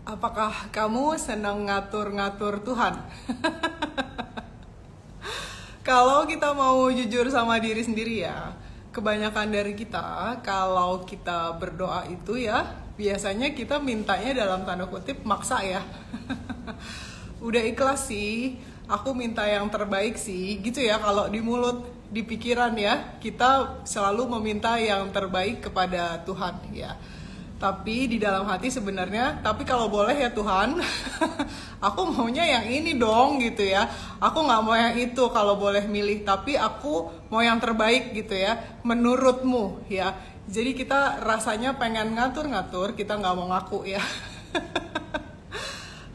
Apakah kamu senang ngatur-ngatur Tuhan? Kalau kita mau jujur sama diri sendiri ya, kebanyakan dari kita kalau kita berdoa itu ya, biasanya kita mintanya dalam tanda kutip maksa ya. Udah ikhlas sih, aku minta yang terbaik sih, gitu ya kalau di mulut, di pikiran ya, kita selalu meminta yang terbaik kepada Tuhan ya. Tapi di dalam hati sebenarnya, tapi kalau boleh ya Tuhan, aku maunya yang ini dong gitu ya. Aku nggak mau yang itu kalau boleh milih, tapi aku mau yang terbaik gitu ya, menurutmu ya. Jadi kita rasanya pengen ngatur-ngatur, kita nggak mau ngaku ya.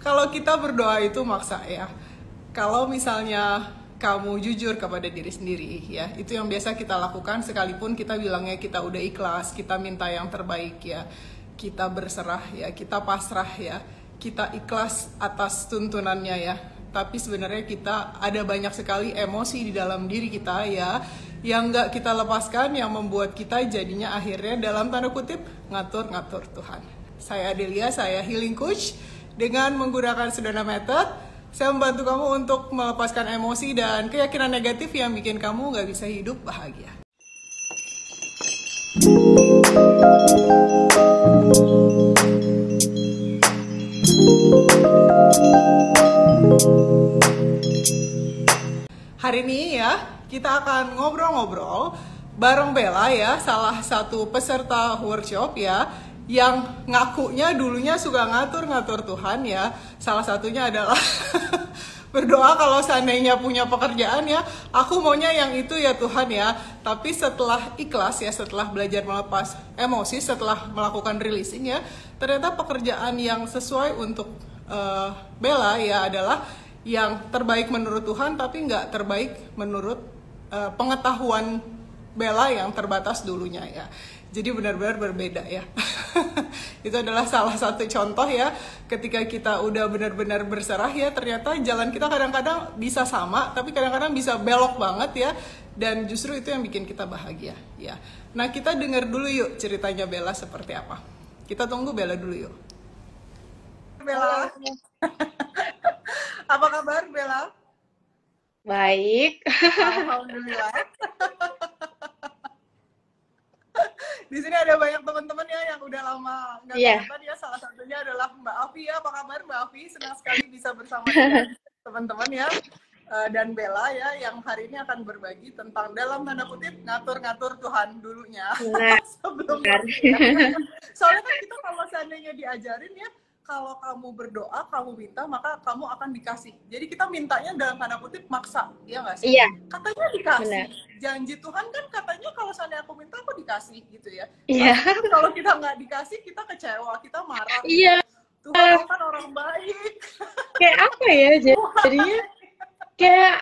Kalau kita berdoa itu maksa ya. Kalau misalnya kamu jujur kepada diri sendiri ya, itu yang biasa kita lakukan sekalipun kita bilangnya kita udah ikhlas, kita minta yang terbaik ya. Kita berserah ya, kita pasrah ya, kita ikhlas atas tuntunannya ya. Tapi sebenarnya kita ada banyak sekali emosi di dalam diri kita ya, yang nggak kita lepaskan, yang membuat kita jadinya akhirnya dalam tanda kutip ngatur-ngatur Tuhan. Saya Adelia, saya healing coach. Dengan menggunakan Sedona Method, saya membantu kamu untuk melepaskan emosi dan keyakinan negatif yang bikin kamu nggak bisa hidup bahagia. Hari ini ya, kita akan ngobrol-ngobrol bareng Bella ya, salah satu peserta workshop ya, yang ngakunya dulunya suka ngatur-ngatur Tuhan ya. Salah satunya adalah berdoa kalau seandainya punya pekerjaan ya, aku maunya yang itu ya Tuhan ya. Tapi setelah ikhlas ya, setelah belajar melepas emosi, setelah melakukan releasing ya, ternyata pekerjaan yang sesuai untuk Bella ya adalah yang terbaik menurut Tuhan, tapi nggak terbaik menurut pengetahuan Bella yang terbatas dulunya ya. Jadi benar-benar berbeda ya. Itu adalah salah satu contoh ya, ketika kita udah benar-benar berserah ya, ternyata jalan kita kadang-kadang bisa sama, tapi kadang-kadang bisa belok banget ya, dan justru itu yang bikin kita bahagia ya. Nah, kita dengar dulu yuk ceritanya Bella seperti apa. Kita tunggu Bella dulu yuk. Bella. Apa kabar Bella? Baik. Alhamdulillah. Di sini ada banyak teman-teman ya yang udah lama nggak kelihatan ya. Salah satunya adalah Mbak Afi ya. Apa kabar Mbak Afi? Senang sekali bisa bersama dengan teman-teman ya. Dan Bella ya, yang hari ini akan berbagi tentang dalam tanda kutip ngatur-ngatur Tuhan dulunya. Nah, Sebelumnya. Soalnya kan kita kalau seandainya diajarin ya, kalau kamu berdoa, kamu minta, maka kamu akan dikasih. Jadi kita mintanya dalam tanda kutip maksa, ya nggak sih? iya. Katanya dikasih. Benar. Janji Tuhan kan katanya kalau seandainya aku minta, aku dikasih gitu ya. Iya. Tapi kalau kita nggak dikasih, kita kecewa, kita marah. Iya. Tuhan kan orang baik. Kayak apa ya? Jadinya kayak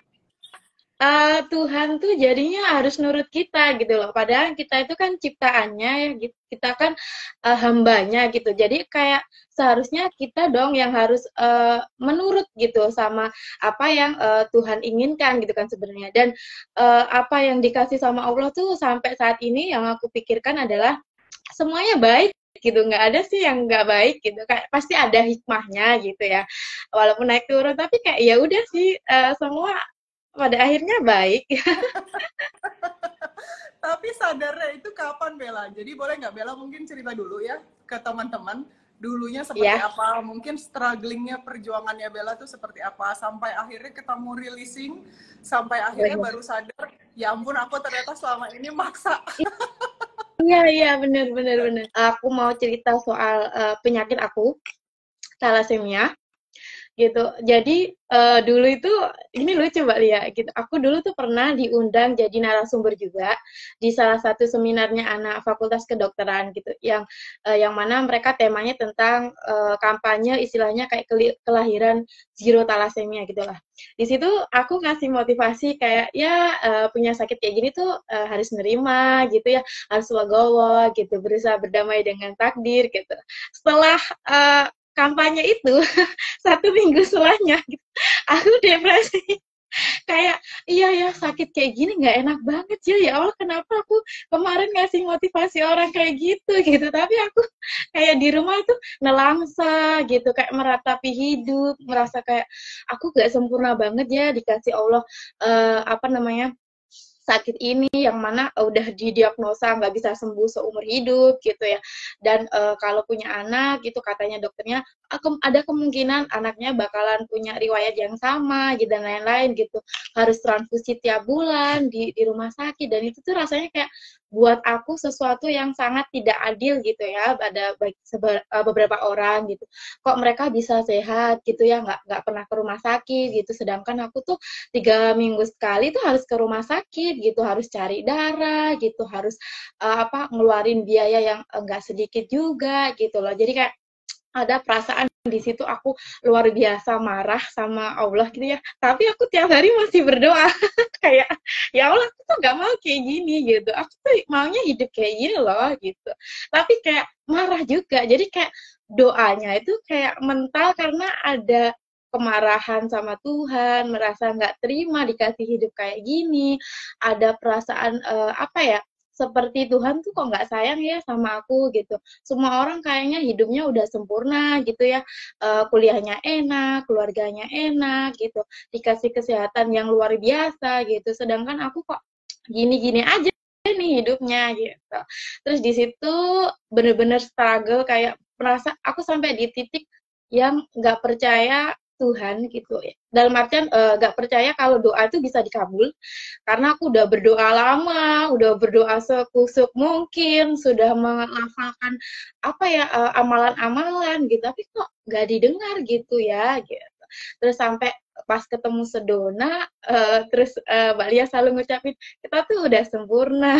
Tuhan tuh jadinya harus nurut kita gitu loh. Padahal kita itu kan ciptaannya ya, kita kan hambanya gitu. Jadi kayak seharusnya kita dong yang harus menurut gitu sama apa yang Tuhan inginkan gitu kan sebenarnya. Dan apa yang dikasih sama Allah tuh sampai saat ini yang aku pikirkan adalah semuanya baik gitu, nggak ada sih yang nggak baik gitu, kayak pasti ada hikmahnya gitu ya, walaupun naik turun, tapi kayak ya udah sih semua pada akhirnya baik. Tapi sadarnya itu kapan Bella? Jadi boleh nggak Bella mungkin cerita dulu ya ke teman-teman dulunya seperti apa, mungkin strugglingnya, perjuangannya Bella tuh seperti apa, sampai akhirnya ketemu releasing, sampai akhirnya baru sadar, ya ampun aku ternyata selama ini maksa. Iya benar. Aku mau cerita soal penyakit aku, thalassemia gitu. Jadi dulu itu ini lucu Mbak Lia gitu. Aku dulu tuh pernah diundang jadi narasumber juga di salah satu seminarnya anak Fakultas Kedokteran gitu, yang mana mereka temanya tentang kampanye istilahnya kayak kelahiran zero thalassemia gitu lah. Di situ aku ngasih motivasi kayak ya punya sakit kayak gini tuh harus nerima gitu ya, harus legowo gitu, berusaha berdamai dengan takdir gitu. Setelah kampanye itu 1 minggu setelahnya gitu, aku depresi Kayak iya ya, sakit kayak gini nggak enak banget ya. Ya Allah, kenapa aku kemarin ngasih motivasi orang kayak gitu gitu. Tapi aku kayak di rumah tuh nelangsa gitu, kayak meratapi hidup, merasa kayak aku gak sempurna banget ya dikasih Allah apa namanya sakit ini yang mana udah didiagnosa nggak bisa sembuh seumur hidup gitu ya. Dan kalau punya anak itu katanya dokternya ada kemungkinan anaknya bakalan punya riwayat yang sama gitu dan lain-lain gitu. Harus transfusi tiap bulan di rumah sakit dan itu tuh rasanya kayak buat aku sesuatu yang sangat tidak adil gitu ya. Ada beberapa orang gitu. Kok mereka bisa sehat gitu ya, nggak pernah ke rumah sakit gitu. Sedangkan aku tuh 3 minggu sekali tuh harus ke rumah sakit gitu, harus cari darah gitu, harus apa ngeluarin biaya yang enggak sedikit juga gitu loh. Jadi kayak ada perasaan di situ aku luar biasa marah sama Allah gitu ya. Tapi aku tiap hari masih berdoa kayak ya Allah aku tuh nggak mau kayak gini gitu. Aku tuh maunya hidup kayak gini loh gitu. Tapi kayak marah juga. Jadi kayak doanya itu kayak mental karena ada kemarahan sama Tuhan, merasa nggak terima dikasih hidup kayak gini, ada perasaan apa ya, seperti Tuhan tuh kok nggak sayang ya sama aku gitu. Semua orang kayaknya hidupnya udah sempurna gitu ya, kuliahnya enak, keluarganya enak gitu, dikasih kesehatan yang luar biasa gitu. Sedangkan aku kok gini-gini aja nih hidupnya gitu. Terus di situ bener-bener struggle kayak merasa aku sampai di titik yang nggak percaya Tuhan gitu ya. Dalam artian nggak percaya kalau doa itu bisa dikabul karena aku udah berdoa lama, udah berdoa sekusuk mungkin, sudah melafalkan apa ya amalan-amalan gitu, tapi kok nggak didengar gitu ya gitu. Terus sampai pas ketemu Sedona, terus Mbak Lia selalu ngucapin kita tuh udah sempurna,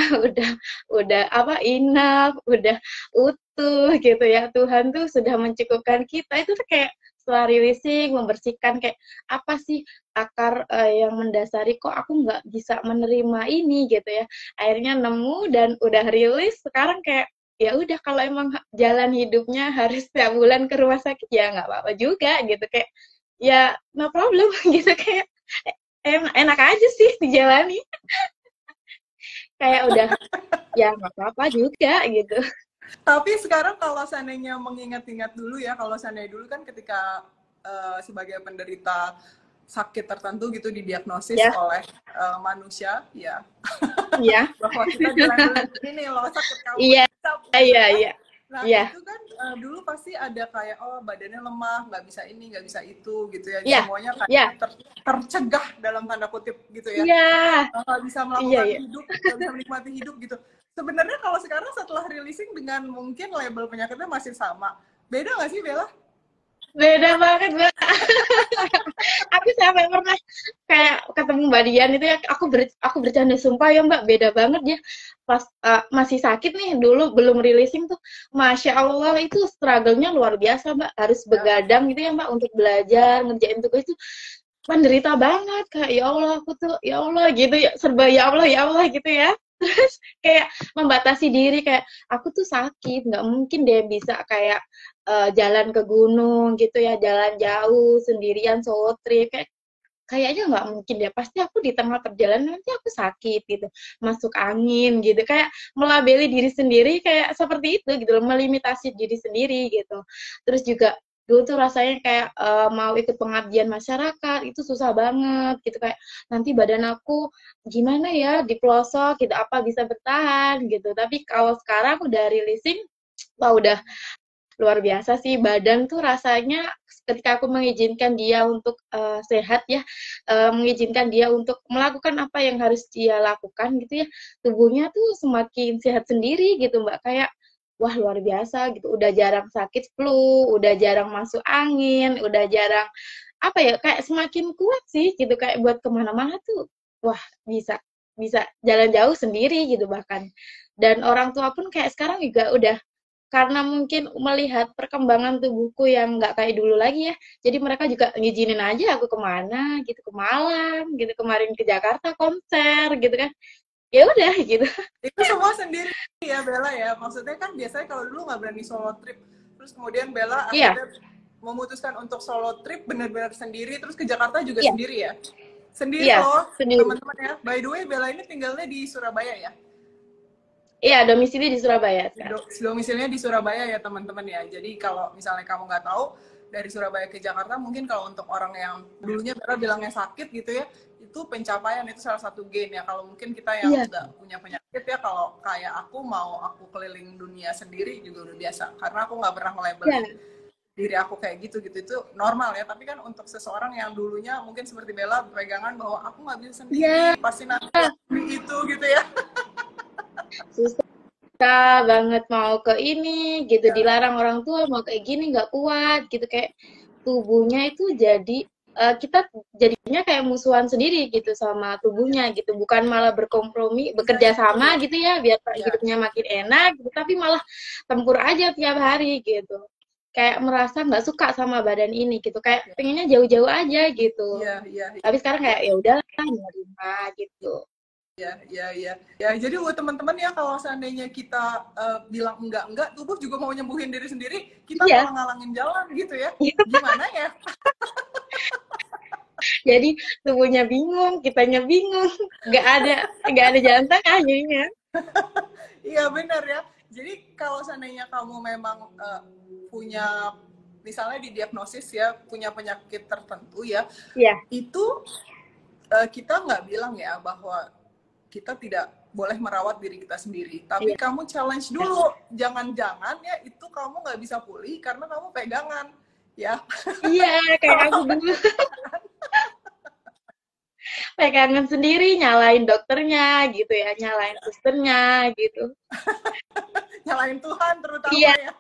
udah apa enough, udah utuh gitu ya. Tuhan tuh sudah mencukupkan kita. Itu tuh kayak setelah releasing, membersihkan kayak apa sih akar yang mendasari kok aku nggak bisa menerima ini gitu ya. Akhirnya nemu dan udah rilis. Sekarang kayak ya udah kalau emang jalan hidupnya harus setiap bulan ke rumah sakit ya nggak apa-apa juga gitu kayak ya no problem gitu kayak enak aja sih dijalani kayak udah ya nggak apa-apa juga gitu. Tapi sekarang kalau seandainya mengingat-ingat dulu ya, kalau seandainya dulu kan ketika sebagai penderita sakit tertentu gitu didiagnosis Ya, oleh manusia, ya iya, bahwa kita jalan-jalan ini loh sakit kamu iya, gitu iya, kan. iya, Nah iya, itu kan dulu pasti ada kayak oh badannya lemah, nggak bisa ini, nggak bisa itu gitu ya. iya, Semuanya iya, kayak tercegah dalam tanda kutip gitu ya. iya, Nggak bisa iya, melakukan iya. hidup, nggak bisa menikmati hidup gitu. Sebenarnya kalau sekarang setelah releasing dengan mungkin label penyakitnya masih sama, beda nggak sih Bella? Beda banget, Mbak. Aku sampai pernah kayak ketemu Mbak Dian itu ya, aku bercanda sumpah ya Mbak, beda banget ya. Pas masih sakit nih dulu belum releasing tuh, Masya Allah itu struggle-nya luar biasa Mbak. Harus begadang gitu ya Mbak untuk belajar, ngerjain tugas itu menderita banget kayak ya Allah aku tuh ya Allah gitu ya serba ya Allah gitu ya. Terus kayak membatasi diri kayak aku tuh sakit nggak mungkin deh bisa kayak jalan ke gunung gitu ya jalan jauh sendirian solo trip kayak kayaknya nggak mungkin deh pasti aku di tengah perjalanan nanti aku sakit gitu masuk angin gitu kayak melabeli diri sendiri kayak seperti itu gitu melimitasi diri sendiri gitu terus juga dulu tuh rasanya kayak mau ikut pengabdian masyarakat itu susah banget gitu kayak nanti badan aku gimana ya di pelosok gitu apa bisa bertahan gitu tapi kalau sekarang udah releasing wah udah luar biasa sih badan tuh rasanya ketika aku mengizinkan dia untuk sehat ya mengizinkan dia untuk melakukan apa yang harus dia lakukan gitu ya tubuhnya tuh semakin sehat sendiri gitu mbak kayak wah luar biasa gitu udah jarang sakit flu udah jarang masuk angin udah jarang apa ya kayak semakin kuat sih gitu kayak buat kemana-mana tuh wah bisa bisa jalan jauh sendiri gitu bahkan dan orang tua pun kayak sekarang juga udah karena mungkin melihat perkembangan tubuhku yang nggak kayak dulu lagi ya, jadi mereka juga ngizinin aja aku kemana gitu, ke Malang gitu, kemarin ke Jakarta konser gitu kan, ya udah gitu. Itu semua sendiri ya Bella ya. Maksudnya kan biasanya kalau dulu nggak berani solo trip, terus kemudian Bella Iya, akhirnya memutuskan untuk solo trip benar-benar sendiri, terus ke Jakarta juga iya, sendiri ya. Sendiri Iya, loh, sendiri. teman-teman ya. By the way, Bella ini tinggalnya di Surabaya ya. Iya, domisili di Surabaya sekarang. Domisilinya di Surabaya ya teman-teman ya. Jadi kalau misalnya kamu nggak tahu dari Surabaya ke Jakarta, mungkin kalau untuk orang yang dulunya Bella bilangnya sakit gitu ya, itu pencapaian, itu salah satu gain ya. Kalau mungkin kita yang Iya, nggak punya penyakit ya, kalau kayak aku mau aku keliling dunia sendiri juga udah biasa. Karena aku nggak pernah nge-labelin iya, diri aku kayak gitu itu normal ya. Tapi kan untuk seseorang yang dulunya mungkin seperti Bella pegangan bahwa aku nggak bisa iya. sendiri, pasti nanti itu gitu ya. Susah banget mau ke ini gitu, Ya, dilarang orang tua mau kayak gini nggak kuat gitu, kayak tubuhnya itu jadi kita jadinya kayak musuhan sendiri gitu sama tubuhnya gitu, bukan malah berkompromi iya bekerja itu. sama gitu ya biar Ya, hidupnya makin enak gitu, tapi malah tempur aja tiap hari gitu, kayak merasa nggak suka sama badan ini gitu, kayak ya, pengennya jauh-jauh aja gitu, iya, iya, tapi sekarang iya. kayak ya udahlah nerima gitu. Ya, ya, ya. Ya, jadi buat teman-teman ya kalau seandainya kita bilang enggak, tubuh juga mau nyembuhin diri sendiri, kita Iya. malah ngalangin jalan gitu ya. Gimana ya? Jadi tubuhnya bingung, kitanya bingung, nggak ada jalan tengah jadinya. Iya benar ya. Jadi kalau seandainya kamu memang punya misalnya didiagnosis ya punya penyakit tertentu ya, Iya, itu kita nggak bilang ya bahwa kita tidak boleh merawat diri kita sendiri. Tapi iya, kamu challenge dulu, jangan-jangan ya itu kamu nggak bisa pulih karena kamu pegangan ya. iya, kayak aku dulu pegangan sendiri, nyalain dokternya gitu ya, nyalain susternya gitu. Nyalain Tuhan terutama Iya, ya.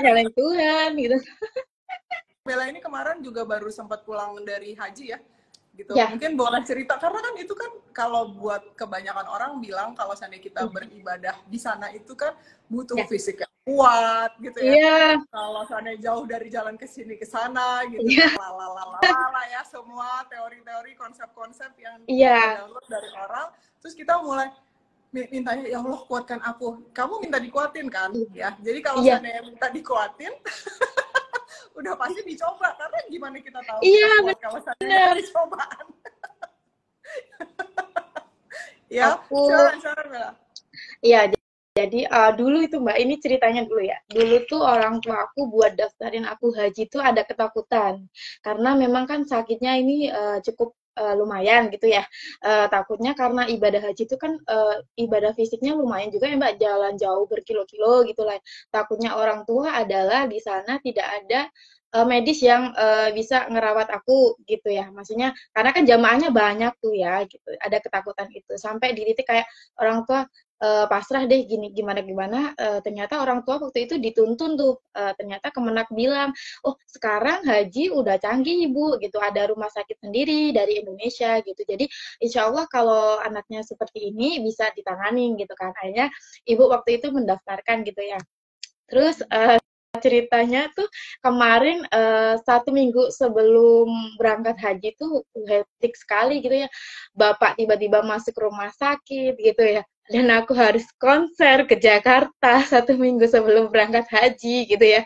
nyalain Tuhan gitu. Bella ini kemarin juga baru sempat pulang dari haji ya gitu. Ya, Mungkin boleh cerita karena kan itu kan kalau buat kebanyakan orang bilang kalau seandainya kita beribadah di sana itu kan butuh ya, fisik yang kuat gitu ya. iya, Kalau seandainya jauh dari jalan ke sini ke sana gitu iya, lalalala ya semua teori-teori konsep-konsep yang kita iya, download dari orang terus kita mulai mintanya ya Allah kuatkan aku. Kamu minta dikuatin kan ya. Jadi kalau iya, seandainya minta dikuatin udah pasti dicoba karena gimana kita tahu iya, kita kuat kalau seandainya bener. dari cobaan. Ya, Aku, silakan Bella. iya, jadi dulu itu Mbak, ini ceritanya dulu ya. Dulu tuh orang tua aku buat daftarin aku haji tuh ada ketakutan. Karena memang kan sakitnya ini cukup lumayan gitu ya. Takutnya karena ibadah haji itu kan ibadah fisiknya lumayan juga ya Mbak, jalan jauh berkilo-kilo gitu lah. Takutnya orang tua adalah di sana tidak ada medis yang bisa ngerawat aku gitu ya. Maksudnya karena kan jamaahnya banyak tuh ya gitu. Ada ketakutan itu. Sampai di titik kayak orang tua pasrah deh gini gimana gimana, ternyata orang tua waktu itu dituntun tuh, ternyata Kemenak bilang oh sekarang haji udah canggih ibu gitu, ada rumah sakit sendiri dari Indonesia gitu, jadi insya Allah kalau anaknya seperti ini bisa ditangani gitu kan. Akhirnya ibu waktu itu mendaftarkan gitu ya. Terus ceritanya tuh kemarin 1 minggu sebelum berangkat haji tuh hektik sekali gitu ya. Bapak tiba-tiba masuk rumah sakit gitu ya. Dan aku harus konser ke Jakarta 1 minggu sebelum berangkat haji gitu ya.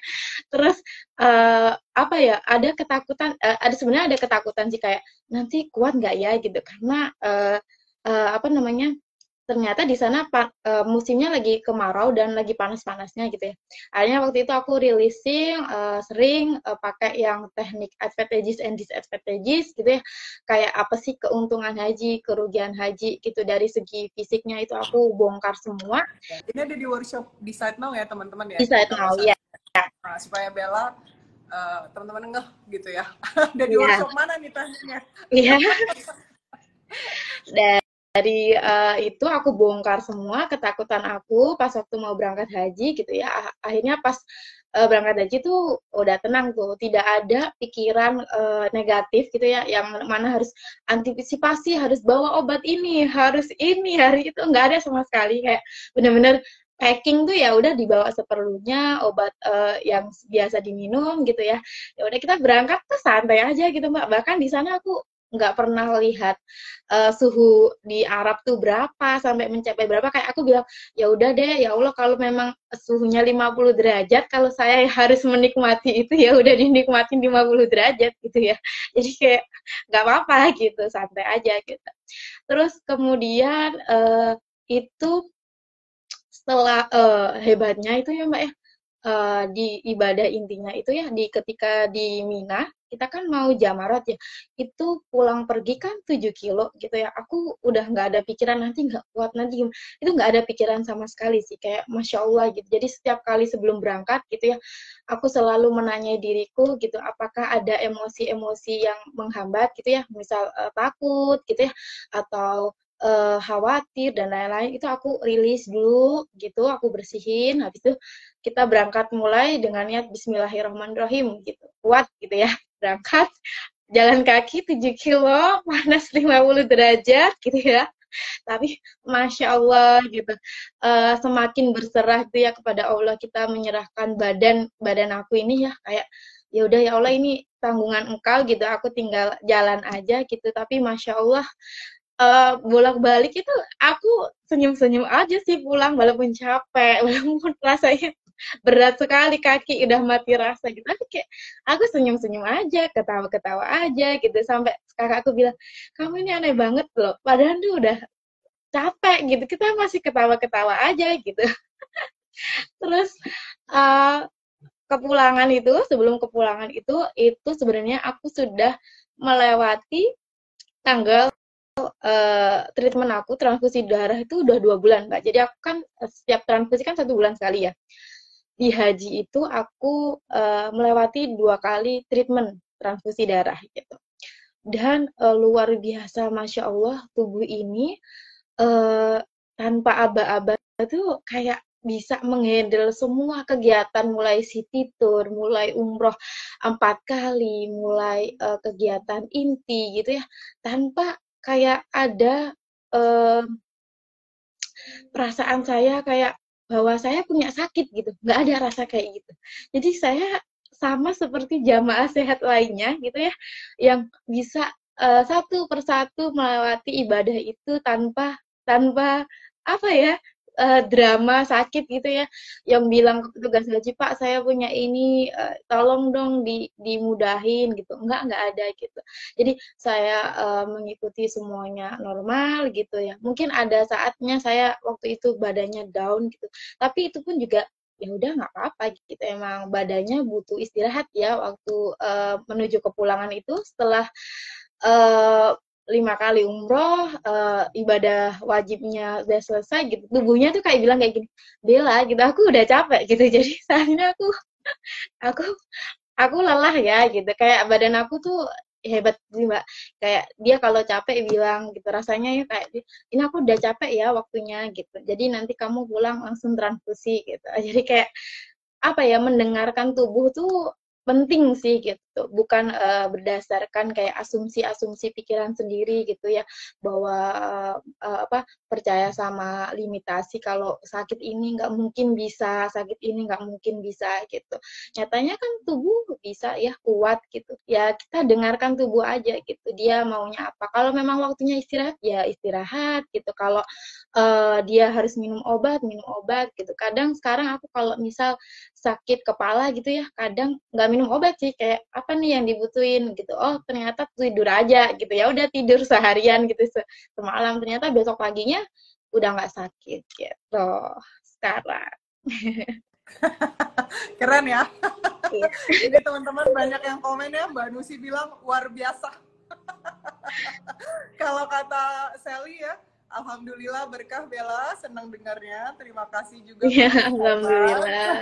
Terus apa ya? Ada ketakutan, ada sebenarnya ada ketakutan sih kayak nanti kuat nggak ya gitu karena apa namanya? Ternyata di sana musimnya lagi kemarau dan lagi panas-panasnya gitu ya. Akhirnya waktu itu aku releasing sering pakai yang teknik advantages and disadvantages gitu ya. Kayak apa sih keuntungan haji, kerugian haji gitu dari segi fisiknya itu aku bongkar semua Ini ada di workshop di Site Now ya teman-teman ya. di Jadi Said kalau Now ya. nah, supaya Bella teman-teman ngeh gitu ya. Ada di Iya, workshop mana nih tekniknya? iya. Dari itu aku bongkar semua ketakutan aku pas waktu mau berangkat haji gitu ya. Akhirnya pas berangkat haji tuh udah tenang tuh, tidak ada pikiran negatif gitu ya, yang mana harus antisipasi, harus bawa obat ini, harus ini, hari itu nggak ada sama sekali. Kayak bener-bener packing tuh ya udah dibawa seperlunya, obat yang biasa diminum gitu ya. Ya udah kita berangkat tuh santai aja gitu Mbak. Bahkan di sana aku nggak pernah lihat suhu di Arab tuh berapa sampai mencapai berapa, kayak aku bilang ya udah deh ya Allah, kalau memang suhunya 50 derajat, kalau saya harus menikmati itu ya udah dinikmatin 50 derajat gitu ya. Jadi kayak nggak apa-apa gitu, santai aja gitu. Terus kemudian itu setelah hebatnya itu ya Mbak ya, di ibadah intinya itu ya, di ketika di Mina kita kan mau jamarat ya, itu pulang pergi kan 7 kilo gitu ya, aku udah nggak ada pikiran nanti nggak kuat nanti itu nggak ada pikiran sama sekali sih, kayak Masya Allah gitu. Jadi setiap kali sebelum berangkat gitu ya, aku selalu menanyai diriku gitu, apakah ada emosi-emosi yang menghambat gitu ya, misal takut gitu ya, atau khawatir dan lain-lain, itu aku rilis dulu gitu, aku bersihin, habis itu kita berangkat mulai dengan niat Bismillahirrahmanirrahim gitu, kuat gitu ya, berangkat jalan kaki 7 kilo, panas 50 derajat gitu ya, tapi Masya Allah gitu, semakin berserah gitu ya kepada Allah, kita menyerahkan badan badan aku ini ya, kayak ya udah ya Allah, ini tanggungan Engkau gitu, aku tinggal jalan aja gitu. Tapi Masya Allah, bolak-balik itu aku senyum-senyum aja sih pulang, walaupun capek, walaupun rasanya berat sekali, kaki udah mati rasa gitu, tapi kayak aku senyum-senyum aja, ketawa-ketawa aja gitu, sampai kakak aku bilang, kamu ini aneh banget loh, padahal tuh udah capek gitu, kita masih ketawa-ketawa aja gitu. Terus uh, kepulangan itu, sebelum kepulangan itu sebenarnya aku sudah melewati tanggal treatment aku transfusi darah itu udah 2 bulan Mbak. Jadi aku kan setiap transfusi kan 1 bulan sekali ya. Di haji itu aku melewati 2 kali treatment transfusi darah gitu. Dan luar biasa, Masya Allah, tubuh ini tanpa aba-aba tuh kayak bisa menghandle semua kegiatan, mulai city tour, mulai umroh 4 kali, mulai kegiatan inti gitu ya, tanpa kayak ada eh, perasaan saya kayak bahwa saya punya sakit gitu, nggak ada rasa kayak gitu. Jadi saya sama seperti jamaah sehat lainnya gitu ya, yang bisa satu persatu melewati ibadah itu tanpa tanpa apa ya, drama sakit gitu ya, yang bilang ke petugas haji, Pak saya punya ini, tolong dong dimudahin gitu, nggak ada gitu. Jadi saya mengikuti semuanya normal gitu ya. Mungkin ada saatnya saya waktu itu badannya down gitu, tapi itu pun juga ya udah nggak apa-apa gitu. Emang badannya butuh istirahat ya waktu menuju kepulangan itu, setelah uh, 5 kali umroh, ibadah wajibnya udah selesai gitu. Tubuhnya tuh kayak bilang kayak gini, Bella gitu, aku udah capek gitu. Jadi saatnya aku aku lelah ya gitu, kayak badan aku tuh hebat sih Mbak, kayak dia kalau capek bilang gitu, rasanya ya kayak ini aku udah capek ya waktunya gitu, jadi nanti kamu pulang langsung transfusi gitu. Jadi kayak apa ya, mendengarkan tubuh tuh penting sih gitu, bukan berdasarkan kayak asumsi-asumsi pikiran sendiri gitu ya, bahwa apa, percaya sama limitasi, kalau sakit ini nggak mungkin bisa, sakit ini nggak mungkin bisa gitu. Nyatanya kan tubuh bisa ya, kuat gitu. Ya kita dengarkan tubuh aja gitu, dia maunya apa. Kalau memang waktunya istirahat ya istirahat gitu. Kalau dia harus minum obat gitu. Kadang sekarang aku kalau misal sakit kepala gitu ya, kadang nggak minum obat sih, kayak apa nih yang dibutuhin gitu, oh ternyata tidur aja gitu, ya udah tidur seharian gitu, semalam, ternyata besok paginya udah nggak sakit gitu sekarang. Keren ya. Iya. Ini teman-teman banyak yang komen ya, Mbak Nusi bilang luar biasa. Kalau kata Sally ya, alhamdulillah berkah Bella, senang dengarnya. Terima kasih juga Ya, Bu, hebat. alhamdulillah.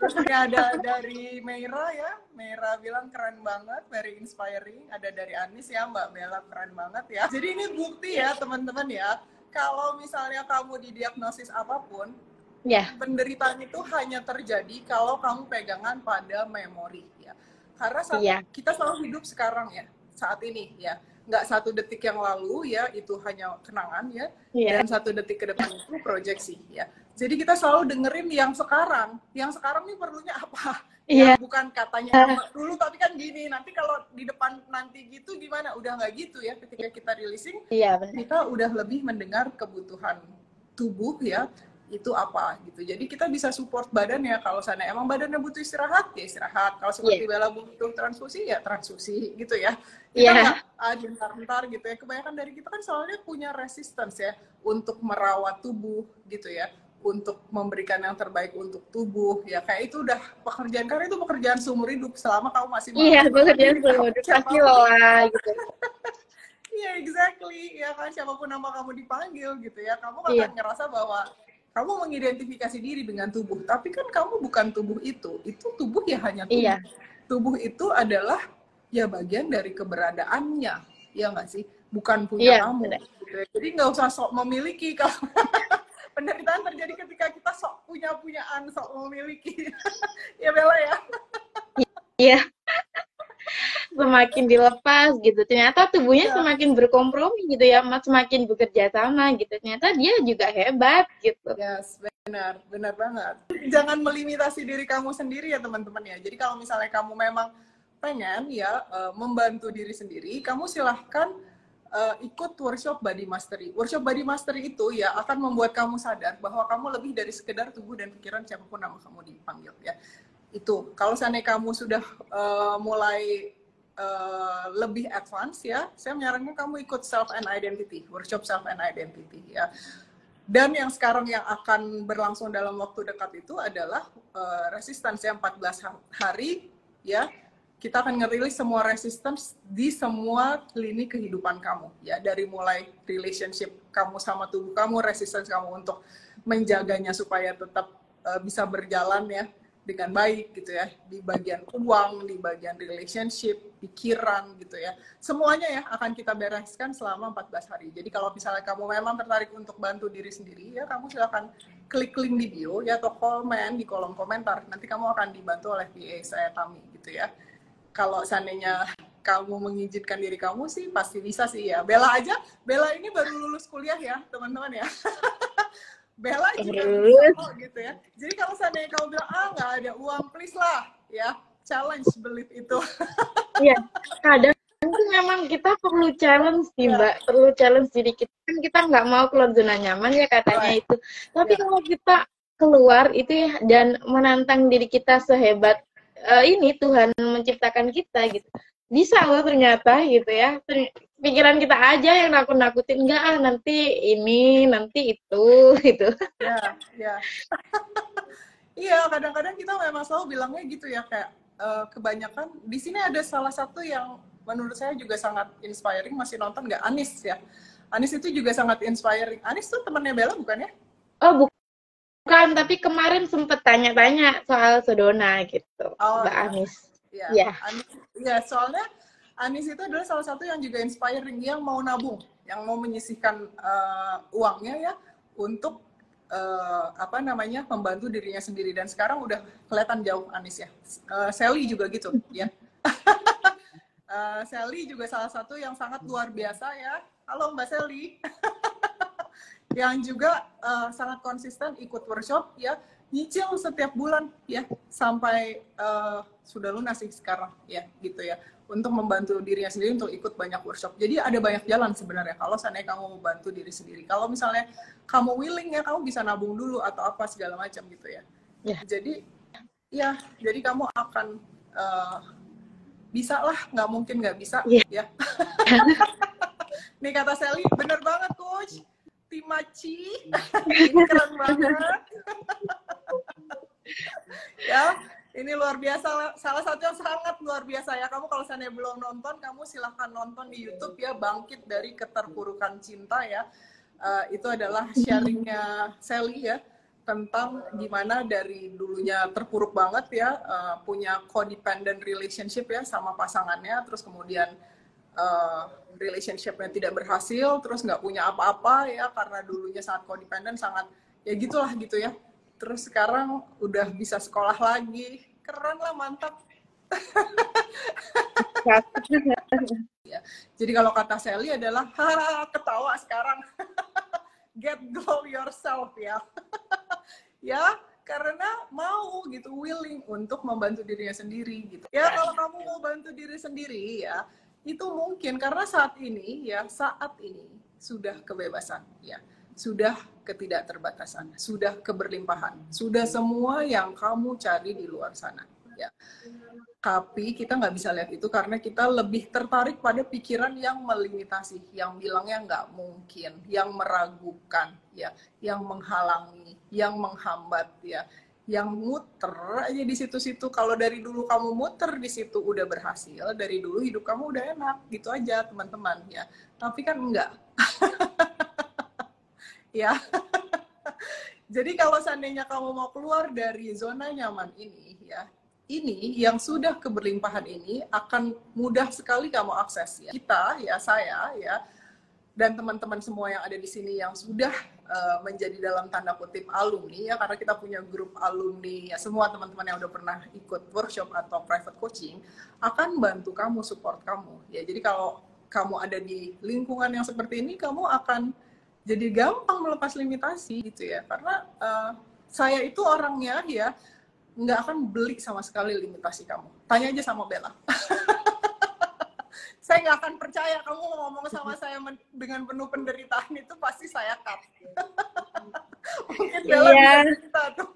Terus ini ada dari Meira ya, Meira bilang keren banget, very inspiring. Ada dari Anis ya, Mbak Bella keren banget ya. Jadi ini bukti ya teman-teman ya, kalau misalnya kamu didiagnosis apapun, Ya, penderitaan itu hanya terjadi kalau kamu pegangan pada memori ya. Karena iya, kita selalu hidup sekarang ya, saat ini ya. nggak 1 detik yang lalu ya itu hanya kenangan ya, Iya. dan 1 detik ke depan itu proyeksi ya. Jadi kita selalu dengerin yang sekarang nih perlunya apa ya, Iya. bukan katanya yang dulu tapi kan gini, nanti kalau di depan nanti gitu gimana, udah nggak gitu ya. Ketika kita releasing, Iya, benar. kita udah lebih mendengar kebutuhan tubuh ya, itu apa gitu. Jadi kita bisa support badannya. Kalau sana emang badannya butuh istirahat, ya istirahat. Kalau seperti Bella butuh transfusi, ya transfusi gitu ya. Kita nggak bentar-bentar gitu ya. Kebanyakan dari kita kan soalnya punya resistance ya untuk merawat tubuh gitu ya, untuk memberikan yang terbaik untuk tubuh ya. Kayak itu udah pekerjaan, karena itu pekerjaan seumur hidup selama kamu masih mau. Iya, pekerjaan seumur hidup pasti lah gitu. Iya, exactly. Ya kan, siapapun nama kamu dipanggil gitu ya, kamu akan ngerasa bahwa kamu mengidentifikasi diri dengan tubuh. Tapi kan kamu bukan tubuh itu tubuh ya, hanya tubuh. Iya. Tubuh itu adalah ya bagian dari keberadaannya, ya nggak sih? Bukan punya kamu. Gitu ya. Jadi nggak usah sok memiliki. Kalau penderitaan terjadi ketika kita sok punya-punyaan, sok memiliki. Ya Bella ya? Iya. Semakin dilepas gitu, ternyata tubuhnya semakin berkompromi gitu ya, semakin bekerja sama gitu, ternyata dia juga hebat gitu. Yes, benar banget. Jangan melimitasi diri kamu sendiri ya teman-teman ya. Jadi kalau misalnya kamu memang pengen ya membantu diri sendiri, kamu silahkan ikut workshop Body Mastery. Workshop Body Mastery itu ya akan membuat kamu sadar bahwa kamu lebih dari sekedar tubuh dan pikiran siapapun nama kamu dipanggil ya. Itu kalau seandainya kamu sudah mulai lebih advance ya, saya menyarankan kamu ikut Self and Identity, workshop Self and Identity ya. Dan yang sekarang yang akan berlangsung dalam waktu dekat itu adalah resistance yang 14 hari ya. Kita akan ngerilis semua resistance di semua lini kehidupan kamu ya, dari mulai relationship kamu sama tubuh kamu, resistance kamu untuk menjaganya supaya tetap bisa berjalan ya dengan baik gitu ya, di bagian uang, di bagian relationship, pikiran gitu ya. Semuanya ya akan kita bereskan selama 14 hari. Jadi kalau misalnya kamu memang tertarik untuk bantu diri sendiri ya, kamu silakan klik link di bio ya, atau komen di kolom komentar. Nanti kamu akan dibantu oleh PA saya, Tami gitu ya. Kalau seandainya kamu mengizinkan diri kamu sih pasti bisa sih ya. Bella ini baru lulus kuliah ya teman-teman ya. Bella juga bisa gitu ya. Jadi kalau seandainya kamu bilang, nggak ada uang, please lah ya, challenge belief itu. Iya, kadang itu memang kita perlu challenge sih Mbak, perlu challenge diri kita. Kan kita nggak mau keluar zona nyaman ya katanya itu. Tapi kalau kita keluar itu ya, dan menantang diri kita sehebat ini Tuhan menciptakan kita gitu. Bisa loh ternyata gitu ya. Pikiran kita aja yang nakut-nakutin, enggak nanti ini, nanti itu gitu. Ya. Iya, kadang-kadang kita memang selalu bilangnya gitu ya, kayak kebanyakan di sini ada salah satu yang menurut saya juga sangat inspiring, masih nonton nggak? Anis ya. Anis itu juga sangat inspiring. Anis tuh temannya Bella bukan ya? Oh, bukan, tapi kemarin sempet tanya-tanya soal Sedona gitu, Mbak Anis. Iya. Iya, soalnya Anis itu adalah salah satu yang juga inspiring, yang mau nabung, yang mau menyisihkan uangnya ya untuk membantu dirinya sendiri, dan sekarang udah kelihatan jauh Anis ya. Sally juga gitu ya. Sally juga salah satu yang sangat luar biasa ya. Halo Mbak Sally. Yang juga sangat konsisten ikut workshop ya, nyicil setiap bulan ya sampai sudah lunas sih sekarang ya gitu ya, untuk membantu dirinya sendiri untuk ikut banyak workshop. Jadi ada banyak jalan sebenarnya kalau seandainya kamu mau bantu diri sendiri. Kalau misalnya kamu willing ya, kamu bisa nabung dulu atau apa segala macam gitu ya. Jadi kamu akan bisa lah, nggak mungkin nggak bisa ya. Nih kata Sally, bener banget coach. Timachi, ini keren banget. Ya, ini luar biasa, salah satu yang sangat luar biasa ya. Kamu kalau seandainya belum nonton, kamu silahkan nonton di YouTube ya, Bangkit dari Keterpurukan Cinta ya. Itu adalah sharingnya Sally ya, tentang gimana dari dulunya terpuruk banget ya, punya codependent relationship ya sama pasangannya, terus kemudian relationship-nya tidak berhasil, terus nggak punya apa-apa ya, karena dulunya sangat codependent, sangat ya gitulah gitu ya. Terus sekarang udah bisa sekolah lagi, keren lah, mantap. Ya, Jadi kalau kata Sally adalah, hahaha, ketawa sekarang, get glow yourself ya. Ya, karena mau gitu, willing untuk membantu dirinya sendiri gitu. Ya, kalau kamu mau bantu diri sendiri ya, itu mungkin karena saat ini sudah kebebasan ya, sudah ketidakterbatasan, sudah keberlimpahan, sudah semua yang kamu cari di luar sana ya. Tapi kita nggak bisa lihat itu karena kita lebih tertarik pada pikiran yang melimitasi, yang bilangnya nggak mungkin, yang meragukan, ya, yang menghalangi, yang menghambat, ya, yang muter aja di situ-situ. Kalau dari dulu kamu muter di situ udah berhasil, dari dulu hidup kamu udah enak, gitu aja teman-teman, ya. Tapi kan enggak, ya. Jadi kalau seandainya kamu mau keluar dari zona nyaman ini, ya, ini yang sudah keberlimpahan ini akan mudah sekali kamu akses ya. Kita ya, saya ya, dan teman-teman semua yang ada di sini yang sudah menjadi dalam tanda kutip alumni ya, karena kita punya grup alumni ya, semua teman-teman yang udah pernah ikut workshop atau private coaching akan bantu kamu, support kamu ya. Jadi kalau kamu ada di lingkungan yang seperti ini, kamu akan jadi gampang melepas limitasi gitu ya, karena saya itu orangnya ya nggak akan beli sama sekali limitasi kamu. Tanya aja sama Bella. Saya nggak akan percaya kamu ngomong sama saya dengan penuh penderitaan, itu pasti saya cut. Mungkin Bella bisa cerita tuh.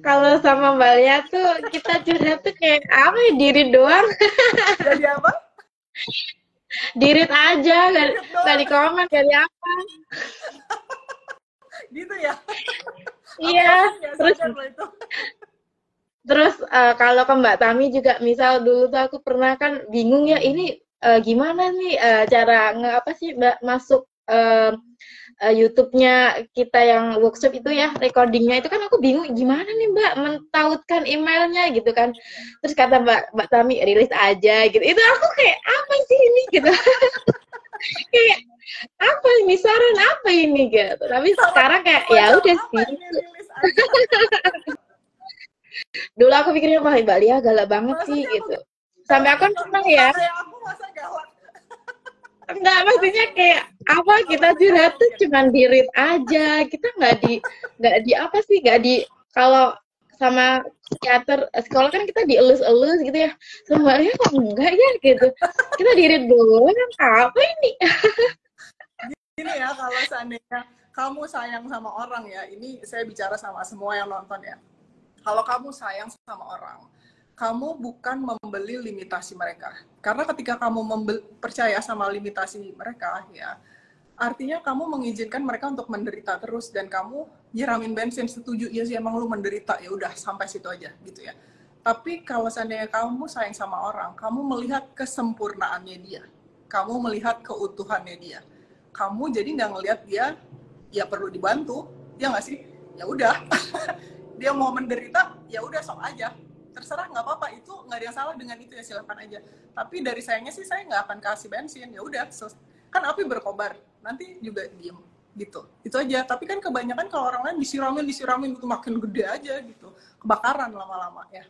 Kalau sama Mbak Lia tuh kita curhat tuh kayak apa ya, diri doang. Jadi apa? Dirit aja, nggak di komen, nggak di apa. Gitu ya? Iya, terus kalau ke Mbak Tami juga, misal dulu tuh aku pernah kan bingung ya, ini gimana nih cara apa sih Mbak masuk YouTube-nya kita yang workshop itu ya, recordingnya itu kan aku bingung gimana nih Mbak mentautkan emailnya gitu kan. Terus kata Mbak Tami, rilis aja gitu. Itu aku kayak apa sih ini gitu. Kayak apa ini, saran apa ini gitu. Tapi sekarang kayak ya udah sih. Dulu aku pikirnya wah Mbak Lia galak banget sih gitu. Sampai aku pernah ya. Enggak, maksudnya kayak apa, kita curhat tuh cuman di-read aja. Kita nggak di apa sih, nggak di, kalau sama psikiater sekolah kan kita dielus-elus gitu ya. Sebenarnya kok enggak ya gitu. Kita di-read dulu kan apa ini? Gini ya, kalau seandainya kamu sayang sama orang ya, ini saya bicara sama semua yang nonton ya. Kalau kamu sayang sama orang, kamu bukan membeli limitasi mereka. Karena ketika kamu percaya sama limitasi mereka, ya, artinya kamu mengizinkan mereka untuk menderita terus, dan kamu nyiramin bensin. Setuju, ya sih emang lu menderita, ya udah sampai situ aja gitu ya. Tapi kalau seandainya kamu sayang sama orang, kamu melihat kesempurnaannya dia, kamu melihat keutuhannya dia, kamu jadi nggak ngelihat dia ya perlu dibantu, ya nggak sih? Ya udah, dia mau menderita, ya udah sok aja, terserah, nggak apa-apa, itu nggak ada yang salah dengan itu ya, silakan aja. Tapi dari sayangnya sih saya nggak akan kasih bensin, ya udah, kan api berkobar, nanti juga diem gitu, itu aja. Tapi kan kebanyakan kalau orang lain disiramin itu makin gede aja gitu, kebakaran lama-lama ya.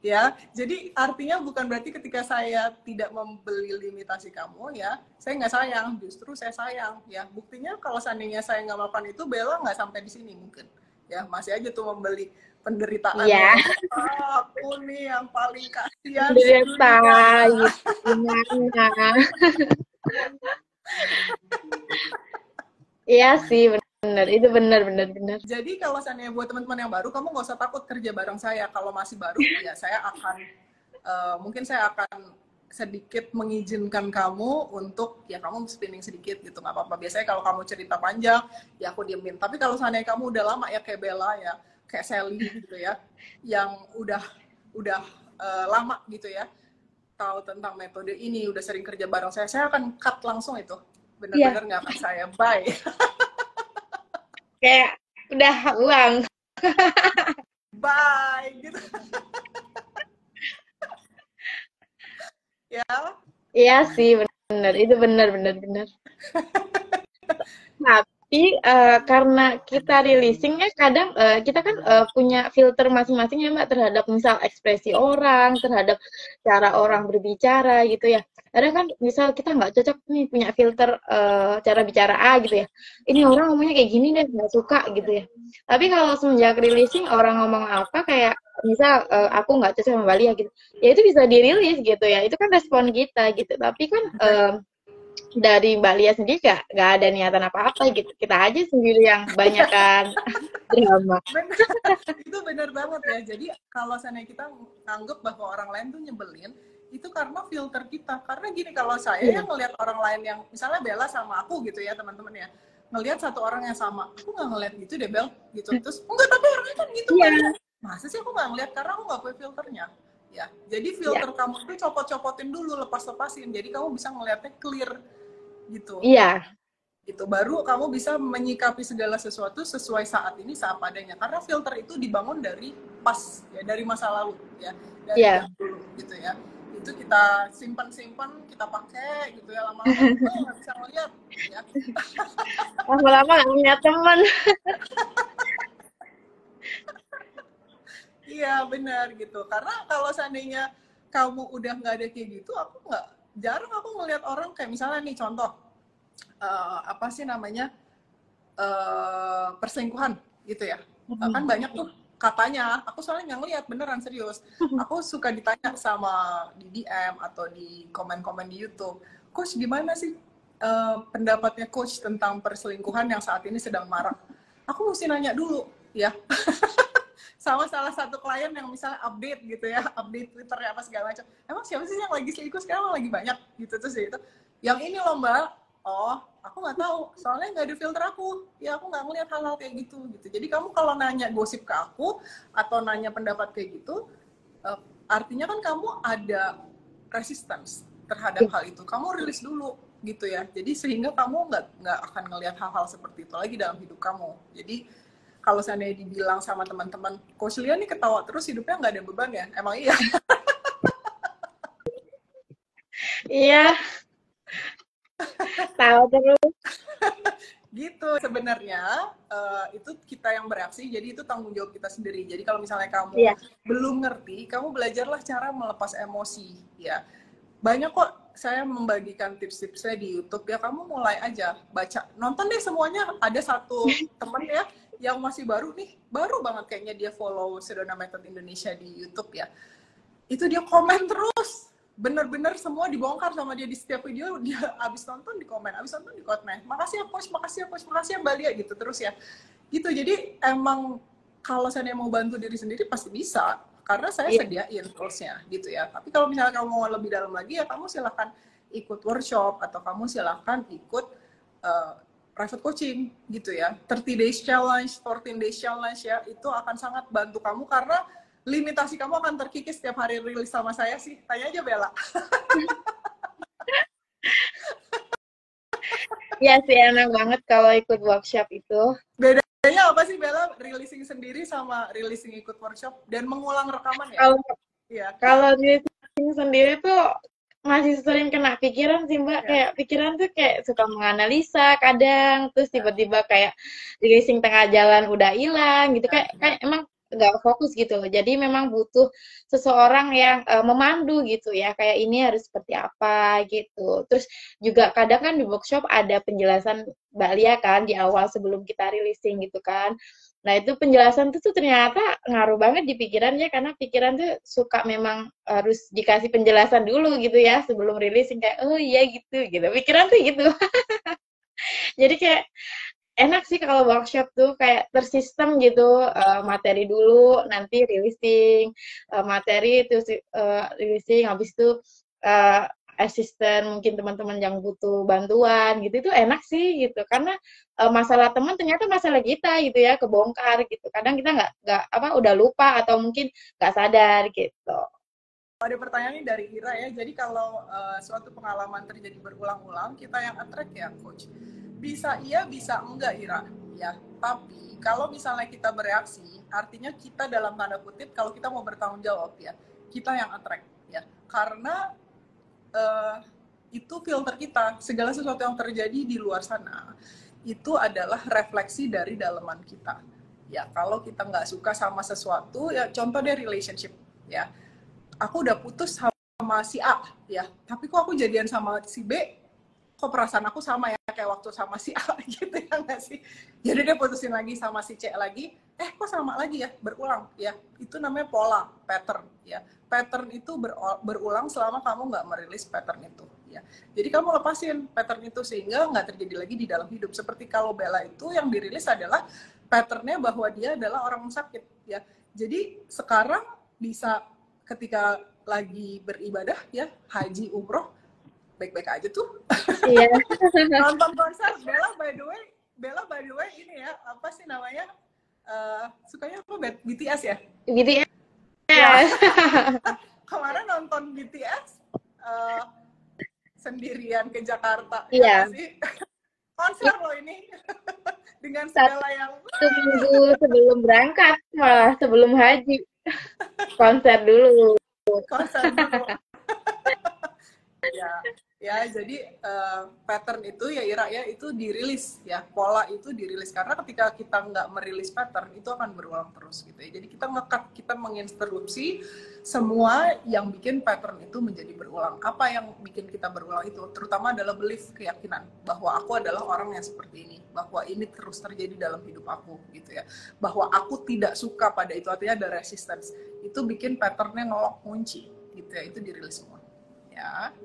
Ya, jadi artinya bukan berarti ketika saya tidak membeli limitasi kamu ya, saya nggak sayang, justru saya sayang ya. Buktinya kalau seandainya saya nggak melakukan itu, Bella nggak sampai di sini mungkin ya, masih aja tuh membeli penderitaan. Ya. Aku nih yang paling kasihan Derita gimana? Iya sih, benar, itu benar. Jadi kalau seandainya buat teman-teman yang baru, kamu nggak usah takut kerja bareng saya. Kalau masih baru, ya saya akan mungkin saya akan sedikit mengizinkan kamu untuk ya kamu spinning sedikit gitu, nggak apa-apa. Biasanya kalau kamu cerita panjang, ya aku diemin. Tapi kalau seandainya kamu udah lama ya, kayak Bella ya, kayak Sally gitu ya, yang udah lama gitu ya, tahu tentang metode ini, udah sering kerja bareng saya akan cut langsung itu. Benar-benar nggak akan saya bye. Kayak udah uang. Bye gitu. Ya. Iya sih, benar. Itu benar. Nah, Tapi karena kita releasing ya kadang kita kan punya filter masing-masing ya Mbak terhadap misal ekspresi orang, terhadap cara orang berbicara gitu ya. Kadang kan misal kita nggak cocok nih punya filter cara bicara A gitu ya. Ini orang ngomongnya kayak gini deh, nggak suka gitu ya. Tapi kalau semenjak releasing orang ngomong apa kayak misal aku nggak cocok sama Bali ya gitu. Ya itu bisa dirilis gitu ya. Itu kan respon kita gitu. Tapi kan dari Mbak Lia sendiri gak ada niatan apa-apa gitu. Kita aja sendiri yang banyakan drama. Bener. Itu benar banget ya. Jadi kalau seandainya kita anggap bahwa orang lain tuh nyebelin, itu karena filter kita. Karena gini, kalau saya Iya. yang ngelihat orang lain yang misalnya Bella sama aku gitu ya teman-teman ya, ngelihat satu orang yang sama, aku nggak ngelihat gitu deh Bel, gitu. Terus enggak, tapi orangnya kan gitu Iya. banyak. Masa sih aku nggak ngelihat, karena aku nggak punya filternya. Ya, jadi Iya. filter kamu itu copot-copotin dulu, lepas-lepasin. Jadi kamu bisa ngelihatnya clear gitu. Iya. Itu baru kamu bisa menyikapi segala sesuatu sesuai saat ini seapa adanya, karena filter itu dibangun dari pas ya, dari masa lalu ya, dari Iya. yang dulu gitu ya. Itu kita simpan kita pakai gitu ya, lama-lama nggak bisa ngeliat ya. Lama-lama gak punya teman. Iya benar gitu, karena kalau seandainya kamu udah nggak ada kayak gitu, aku nggak, jarang aku ngelihat orang kayak misalnya nih contoh, apa sih namanya, perselingkuhan gitu ya. Kan banyak tuh katanya, aku soalnya nggak ngeliat, beneran serius. Aku suka ditanya sama di DM atau di komen-komen di YouTube, Coach gimana sih pendapatnya Coach tentang perselingkuhan yang saat ini sedang marak? Aku mesti nanya dulu ya. Sama salah satu klien yang misalnya update gitu ya, update Twitter ya apa segala macam. Emang siapa sih yang lagi selingkuh sekarang, lagi banyak gitu, terus ya itu. Yang ini loh Mbak, oh aku nggak tahu, soalnya nggak ada filter aku, ya aku nggak ngeliat hal-hal kayak gitu gitu. Jadi kamu kalau nanya gosip ke aku atau nanya pendapat kayak gitu, artinya kan kamu ada resistance terhadap hal itu. Kamu rilis dulu gitu ya. Jadi sehingga kamu nggak akan ngelihat hal-hal seperti itu lagi dalam hidup kamu. Jadi kalau seandainya dibilang sama teman-teman, Coach Lia nih ketawa terus hidupnya nggak ada beban ya? Emang iya? Iya. Tahu terus. Gitu sebenarnya, itu kita yang bereaksi, jadi itu tanggung jawab kita sendiri. Jadi kalau misalnya kamu Iya. belum ngerti, kamu belajarlah cara melepas emosi ya. Banyak kok saya membagikan tips-tipsnya di YouTube ya, kamu mulai aja baca, nonton deh semuanya. Ada satu temen ya yang masih baru nih, baru banget kayaknya, dia follow Sedona Method Indonesia di YouTube ya. Itu dia komen terus, bener-bener semua dibongkar sama dia di setiap video. Dia abis nonton di komen, abis nonton di komen, makasih ya Coach, makasih ya Coach, makasih ya Mbak Lia, gitu terus ya. Gitu, jadi emang kalau saya mau bantu diri sendiri pasti bisa, karena saya Iya. sediain toolsnya gitu ya. Tapi kalau misalnya kamu mau lebih dalam lagi ya, kamu silahkan ikut workshop atau kamu silahkan ikut private coaching gitu ya. 30 days challenge, 14 days challenge ya, itu akan sangat bantu kamu, karena limitasi kamu akan terkikis setiap hari rilis sama saya sih. Tanya aja Bella. Iya sih enak banget kalau ikut workshop itu. Bedanya apa sih Bella, releasing sendiri sama releasing ikut workshop dan mengulang rekaman ya? Kalau Iya. kalau di sini sendiri tuh masih sering kena pikiran sih Mbak, Ya. kayak pikiran tuh kayak suka menganalisa kadang, terus tiba-tiba kayak di racing tengah jalan udah hilang gitu, kayak emang nggak fokus gitu loh. Jadi memang butuh seseorang yang memandu gitu ya, kayak ini harus seperti apa gitu. Terus juga kadang kan di workshop ada penjelasan Mbak Lia kan di awal sebelum kita releasing gitu kan. Nah, itu penjelasan tuh ternyata ngaruh banget di pikirannya, karena pikiran tuh suka memang harus dikasih penjelasan dulu gitu ya sebelum releasing, kayak oh iya gitu gitu. Pikiran tuh gitu. Jadi kayak enak sih kalau workshop tuh kayak tersistem gitu, materi dulu nanti releasing, materi terus releasing habis itu eh, asisten mungkin teman-teman yang butuh bantuan gitu, itu enak sih gitu, karena masalah teman ternyata masalah kita gitu ya, kebongkar gitu, kadang kita nggak apa udah lupa atau mungkin nggak sadar gitu. Ada pertanyaan nih dari Ira ya. Jadi kalau suatu pengalaman terjadi berulang-ulang, kita yang attract ya, Coach. Bisa iya, bisa enggak, Ira. Ya, tapi kalau misalnya kita bereaksi, artinya kita dalam tanda kutip, kalau kita mau bertanggung jawab ya, kita yang attract ya. Karena itu filter kita. Segala sesuatu yang terjadi di luar sana, itu adalah refleksi dari dalaman kita. Ya, kalau kita nggak suka sama sesuatu, ya contoh deh relationship, ya. Aku udah putus sama si A, ya. Tapi kok aku jadian sama si B, kok perasaan aku sama ya kayak waktu sama si A gitu ya nggak sih? Jadi dia putusin lagi sama si C lagi, kok sama lagi ya, berulang ya. Itu namanya pola, pattern ya. Pattern itu berulang selama kamu nggak merilis pattern itu ya. Jadi kamu lepasin pattern itu sehingga nggak terjadi lagi di dalam hidup. Seperti kalau Bella itu yang dirilis adalah patternnya bahwa dia adalah orang sakit ya. Jadi sekarang bisa ketika lagi beribadah ya, haji, umroh, baik-baik aja tuh. Iya. Nonton konser Bella by the way ini ya, apa sih namanya, sukanya apa, BTS ya? BTS. Ya. Kemarin nonton BTS sendirian ke Jakarta. Iya. Ya sih? Konser loh ini. Dengan segala yang 1 minggu sebelum berangkat, malah sebelum haji. Konser dulu. Ya jadi pattern itu ya Ira ya, itu dirilis ya, pola itu dirilis karena ketika kita nggak merilis pattern itu akan berulang terus gitu ya. Jadi kita ngekat, kita menginterupsi semua yang bikin pattern itu menjadi berulang. Apa yang bikin kita berulang itu terutama adalah belief, keyakinan bahwa aku adalah orang yang seperti ini, bahwa ini terus terjadi dalam hidup aku gitu ya, bahwa aku tidak suka pada itu, artinya ada resistance, itu bikin patternnya ngelok kunci gitu ya. Itu dirilis semua ya.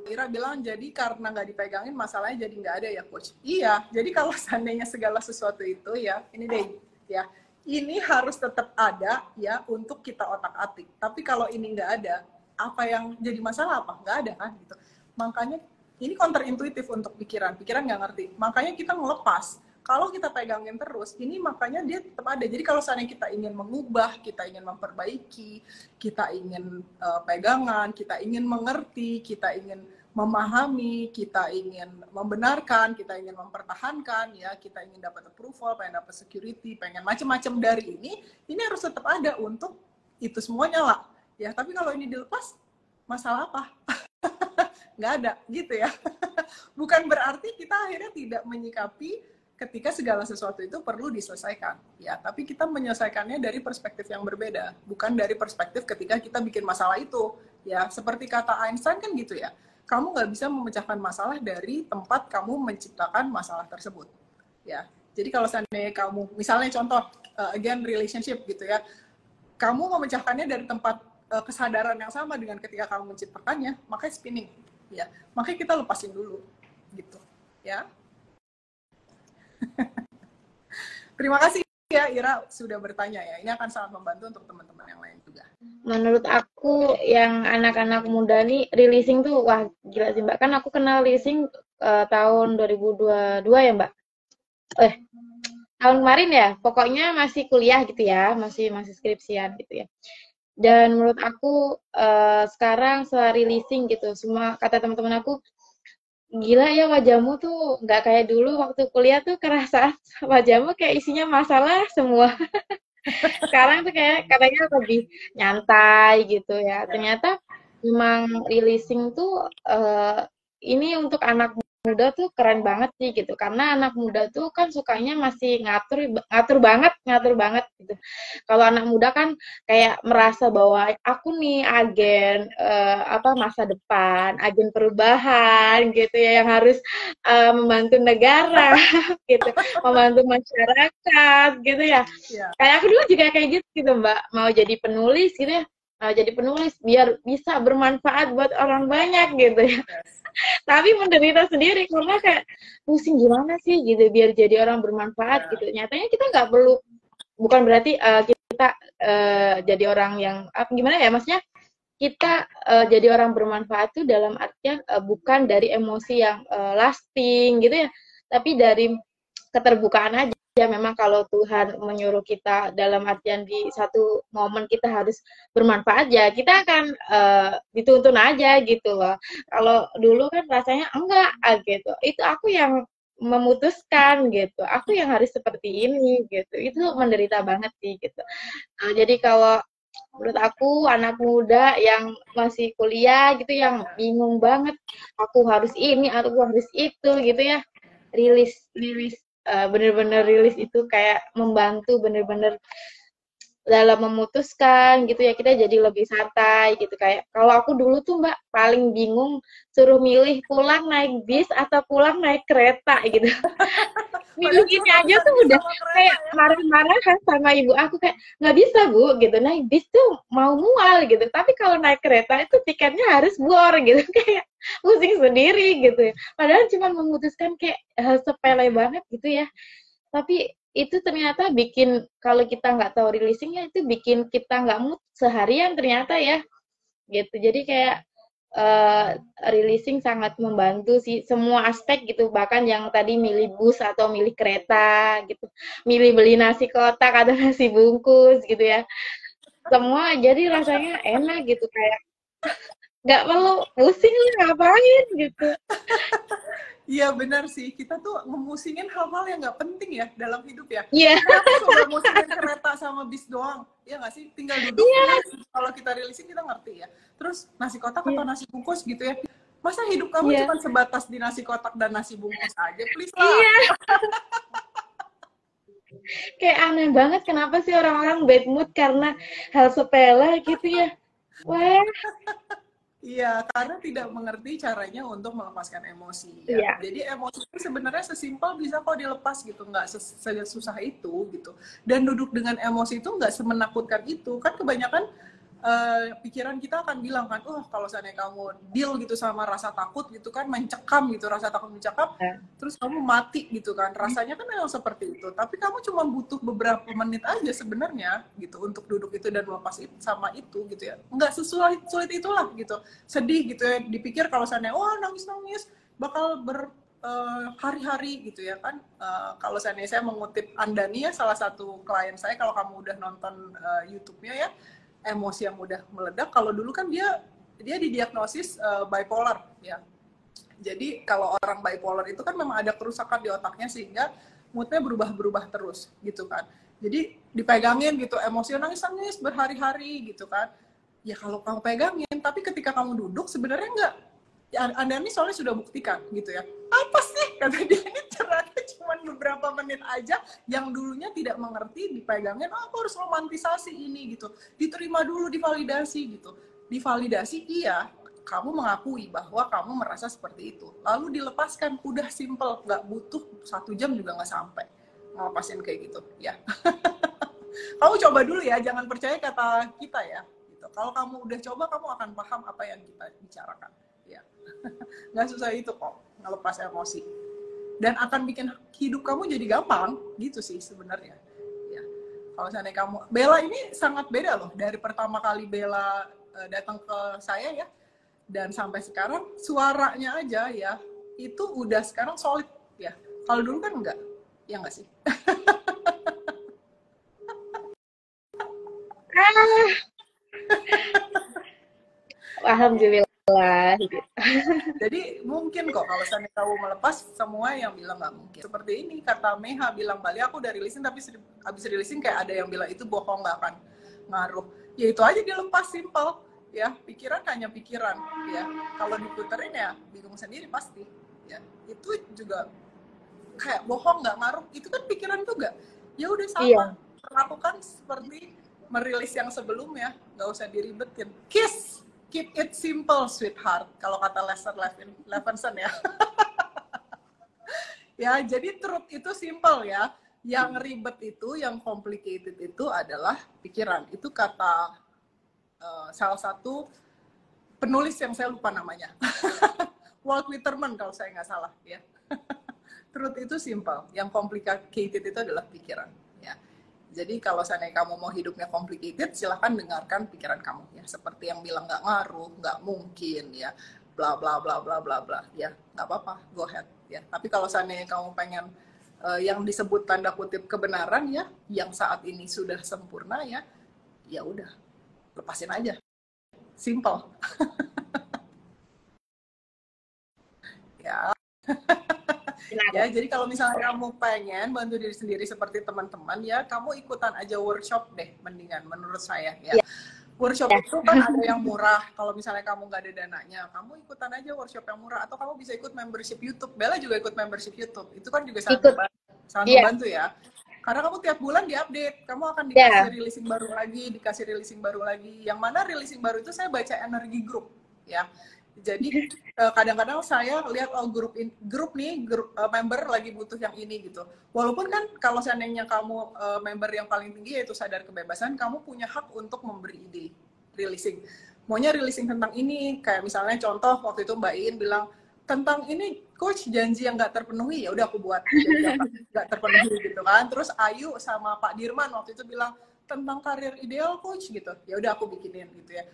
Ira bilang jadi karena nggak dipegangin masalahnya jadi nggak ada ya coach. Iya, jadi kalau seandainya segala sesuatu itu ya, ini deh ya, ini harus tetap ada ya untuk kita otak-atik. Tapi kalau ini nggak ada, apa yang jadi masalah apa? Nggak ada kan gitu. Makanya ini counterintuitif untuk pikiran nggak ngerti. Makanya kita ngelepas. Kalau kita pegangin terus, ini makanya dia tetap ada. Jadi kalau seandainya kita ingin mengubah, kita ingin memperbaiki, kita ingin pegangan, kita ingin mengerti, kita ingin memahami, kita ingin membenarkan, kita ingin mempertahankan, ya, kita ingin dapat approval, pengen dapat security, pengen macam-macam dari ini harus tetap ada untuk itu semuanya lah. Ya, tapi kalau ini dilepas, masalah apa? Nggak ada, gitu ya. Bukan berarti kita akhirnya tidak menyikapi ketika segala sesuatu itu perlu diselesaikan, ya. Tapi kita menyelesaikannya dari perspektif yang berbeda, bukan dari perspektif ketika kita bikin masalah itu, ya. Seperti kata Einstein kan gitu ya. Kamu nggak bisa memecahkan masalah dari tempat kamu menciptakan masalah tersebut, ya. Jadi kalau seandainya kamu, misalnya contoh, again relationship gitu ya, kamu memecahkannya dari tempat kesadaran yang sama dengan ketika kamu menciptakannya, makanya spinning, ya. Makanya kita lepasin dulu, gitu, ya. Terima kasih ya Ira sudah bertanya ya. Ini akan sangat membantu untuk teman-teman yang lain juga. Menurut aku yang anak-anak muda nih releasing tuh wah gila sih Mbak. Kan aku kenal releasing tahun 2022 ya Mbak. Tahun kemarin ya. Pokoknya masih kuliah gitu ya, masih skripsian gitu ya. Dan menurut aku sekarang setelah releasing gitu, semua kata teman-teman aku gila ya wajahmu tuh nggak kayak dulu waktu kuliah tuh kerasa wajahmu kayak isinya masalah semua. Sekarang tuh kayak katanya lebih nyantai gitu ya. Ternyata memang releasing tuh ini untuk anak muda tuh keren banget sih gitu. Karena anak muda tuh kan sukanya masih ngatur banget gitu. Kalau anak muda kan kayak merasa bahwa aku nih agen masa depan, agen perubahan gitu ya yang harus membantu negara gitu, membantu masyarakat gitu ya. Kayak aku dulu juga kayak gitu Mbak, mau jadi penulis gitu ya. Jadi penulis biar bisa bermanfaat buat orang banyak gitu ya. Tapi menderita sendiri karena kayak pusing gimana sih gitu biar jadi orang bermanfaat gitu. Nyatanya kita nggak perlu, bukan berarti kita jadi orang yang gimana ya, maksudnya kita jadi orang bermanfaat itu dalam artian bukan dari emosi yang lasting gitu ya, tapi dari keterbukaan aja. Memang kalau Tuhan menyuruh kita dalam artian di satu momen kita harus bermanfaat ya, kita akan dituntun aja gitu loh. Kalau dulu kan rasanya enggak gitu. Itu aku yang memutuskan gitu. Aku yang harus seperti ini gitu. Itu menderita banget sih gitu. Jadi kalau menurut aku anak muda yang masih kuliah gitu yang bingung banget aku harus ini atau aku harus itu gitu ya. rilis bener-bener rilis itu kayak membantu bener-bener dalam memutuskan gitu ya, kita jadi lebih santai gitu. Kayak kalau aku dulu tuh Mbak paling bingung suruh milih pulang naik bis atau pulang naik kereta gitu. Milih Padahal gini cuma aja bisa tuh bis udah sama kereta kayak ya. marah-marah kan sama ibu aku, kayak nggak bisa Bu gitu, naik bis tuh mau mual gitu, tapi kalau naik kereta itu tiketnya harus bor gitu. Kayak pusing sendiri gitu ya, padahal cuma memutuskan kayak hal sepele banget gitu ya, tapi itu ternyata bikin, kalau kita nggak tahu releasingnya itu bikin kita nggak mood seharian ternyata ya gitu. Jadi kayak eh, releasing sangat membantu sih semua aspek gitu, bahkan yang tadi milih bus atau milih kereta gitu, milih beli nasi kotak atau nasi bungkus gitu ya, semua jadi rasanya enak gitu, kayak nggak perlu pusing lah ngapain gitu. Iya benar sih, kita tuh ngemusingin hal-hal yang nggak penting ya dalam hidup ya. Iya. Kenapa coba musingin kereta sama bis doang? Iya nggak sih? Tinggal duduk, Iya. kalau kita rilisin kita ngerti ya. Terus nasi kotak atau Iya. nasi bungkus gitu ya. Masa hidup kamu Iya. cuma sebatas di nasi kotak dan nasi bungkus aja? Please lah. Iya. Kayak aneh banget kenapa sih orang-orang bad mood karena hal sepele gitu ya. Wah. Iya, karena tidak mengerti caranya untuk melepaskan emosi ya. Iya. Jadi emosi itu sebenarnya sesimpel bisa kok dilepas gitu, nggak sesusah itu gitu. Dan duduk dengan emosi itu nggak semenakutkan itu. Kan kebanyakan pikiran kita akan bilang kan, kalau seandainya kamu deal gitu sama rasa takut gitu kan, mencekam gitu, rasa takut mencekam, terus kamu mati gitu kan. Rasanya kan memang seperti itu. Tapi kamu cuma butuh beberapa menit aja sebenarnya gitu untuk duduk itu dan melepas itu sama itu gitu ya. Nggak sulit itulah gitu. Sedih gitu ya, dipikir kalau seandainya nangis-nangis bakal hari-hari gitu ya kan. Kalau seandainya saya mengutip Andani ya, salah satu klien saya, kalau kamu udah nonton YouTube-nya ya, emosi yang mudah meledak. Kalau dulu kan dia didiagnosis bipolar ya. Jadi kalau orang bipolar itu kan memang ada kerusakan di otaknya sehingga moodnya berubah-berubah terus gitu kan. Jadi dipegangin gitu, emosi nangis-nangis berhari-hari gitu kan. Ya kalau kamu pegangin, tapi ketika kamu duduk sebenarnya enggak. Ya, Anda ini soalnya sudah buktikan gitu ya. Apa sih? Kata dia, ini ternyata cuma beberapa menit aja, yang dulunya tidak mengerti dipegangin, aku harus romantisasi ini gitu. Diterima dulu, divalidasi gitu. Divalidasi iya, kamu mengakui bahwa kamu merasa seperti itu. Lalu dilepaskan, udah simple, nggak butuh 1 jam juga nggak sampai ngelepasin kayak gitu ya. Kamu coba dulu ya, jangan percaya kata kita ya. Gitu. Kalau kamu udah coba, kamu akan paham apa yang kita bicarakan. Ya. Nggak susah itu kok ngelepas emosi, dan akan bikin hidup kamu jadi gampang gitu sih sebenarnya ya. Kalau seandainya kamu, Bella ini sangat beda loh dari pertama kali Bella datang ke saya ya, dan sampai sekarang suaranya aja ya itu udah sekarang solid ya. Kalau dulu kan enggak, ya nggak sih? Alhamdulillah. Jadi mungkin kok kalau seandainya kamu melepas, semua yang bilang nggak mungkin. Seperti ini kata Meha bilang, Bali aku udah rilisin tapi habis rilisin kayak ada yang bilang itu bohong, nggak akan ngaruh. Ya itu aja dilepas, simple ya. Pikiran hanya pikiran ya. Kalau diputerin ya bingung sendiri pasti ya. Itu juga kayak bohong nggak ngaruh. Itu kan pikiran juga. Ya udah sama. Iya. Perlakukan seperti merilis yang sebelumnya, nggak usah diribetin. Kiss. Keep it simple, sweetheart. Kalau kata Lester Levinson ya. Ya, jadi truth itu simple ya. Yang ribet itu, yang complicated itu adalah pikiran. Itu kata salah satu penulis yang saya lupa namanya. Walt Whitman kalau saya nggak salah ya. Truth itu simple. Yang complicated itu adalah pikiran. Ya. Jadi kalau seandainya kamu mau hidupnya complicated, silahkan dengarkan pikiran kamu ya. Seperti yang bilang nggak ngaruh, nggak mungkin ya, bla bla bla bla bla bla ya, nggak apa-apa, go ahead ya. Tapi kalau seandainya kamu pengen yang disebut tanda kutip kebenaran ya, yang saat ini sudah sempurna ya, ya udah lepasin aja, simple. Ya. Ya, jadi kalau misalnya kamu pengen bantu diri sendiri seperti teman-teman ya, kamu ikutan aja workshop deh, mendingan menurut saya ya. workshop itu kan ada yang murah. Kalau misalnya kamu nggak ada dananya, kamu ikutan aja workshop yang murah. Atau kamu bisa ikut membership YouTube. Bella juga ikut membership YouTube. Itu kan juga sangat membantu ya. Karena kamu tiap bulan diupdate. Kamu akan dikasih releasing baru lagi, dikasih releasing baru lagi. Yang mana releasing baru itu saya baca energi group. Ya. Jadi kadang-kadang saya lihat grup member lagi butuh yang ini gitu. Walaupun kan kalau seandainya kamu member yang paling tinggi yaitu sadar kebebasan, kamu punya hak untuk memberi ide releasing. Maunya releasing tentang ini, kayak misalnya contoh waktu itu Mbak In bilang tentang ini coach janji yang nggak terpenuhi, ya udah aku buat nggak terpenuhi gitu kan. Terus Ayu sama Pak Dirman waktu itu bilang tentang karir ideal coach gitu, ya udah aku bikinin gitu ya.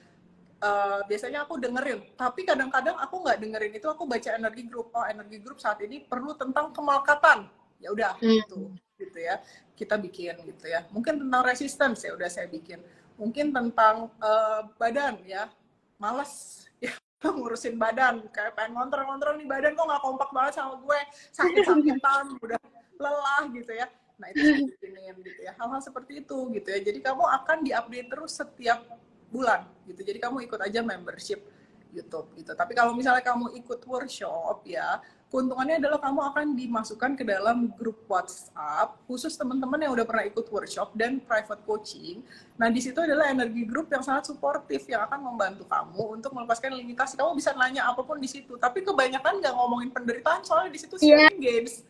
Biasanya aku dengerin, tapi kadang-kadang aku nggak dengerin itu, aku baca energi grup. Oh, energi grup saat ini perlu tentang kemalkatan, ya udah gitu ya, kita bikin gitu ya. Mungkin tentang resistance, ya udah saya bikin. Mungkin tentang badan ya, males ya ngurusin badan, kayak pengen ngontrol nih badan kok nggak kompak banget sama gue, sakit-sakitan, udah lelah gitu ya. Nah itu saya bikinin gitu ya, hal-hal seperti itu gitu ya. Jadi kamu akan diupdate terus setiap bulan gitu. Jadi kamu ikut aja membership YouTube gitu. Tapi kalau misalnya kamu ikut workshop ya, keuntungannya adalah kamu akan dimasukkan ke dalam grup WhatsApp khusus teman-teman yang udah pernah ikut workshop dan private coaching. Nah, di situ adalah energi grup yang sangat suportif yang akan membantu kamu untuk melepaskan limitasi. Kamu bisa nanya apapun di situ. Tapi kebanyakan nggak ngomongin penderitaan soalnya di situ sharing games.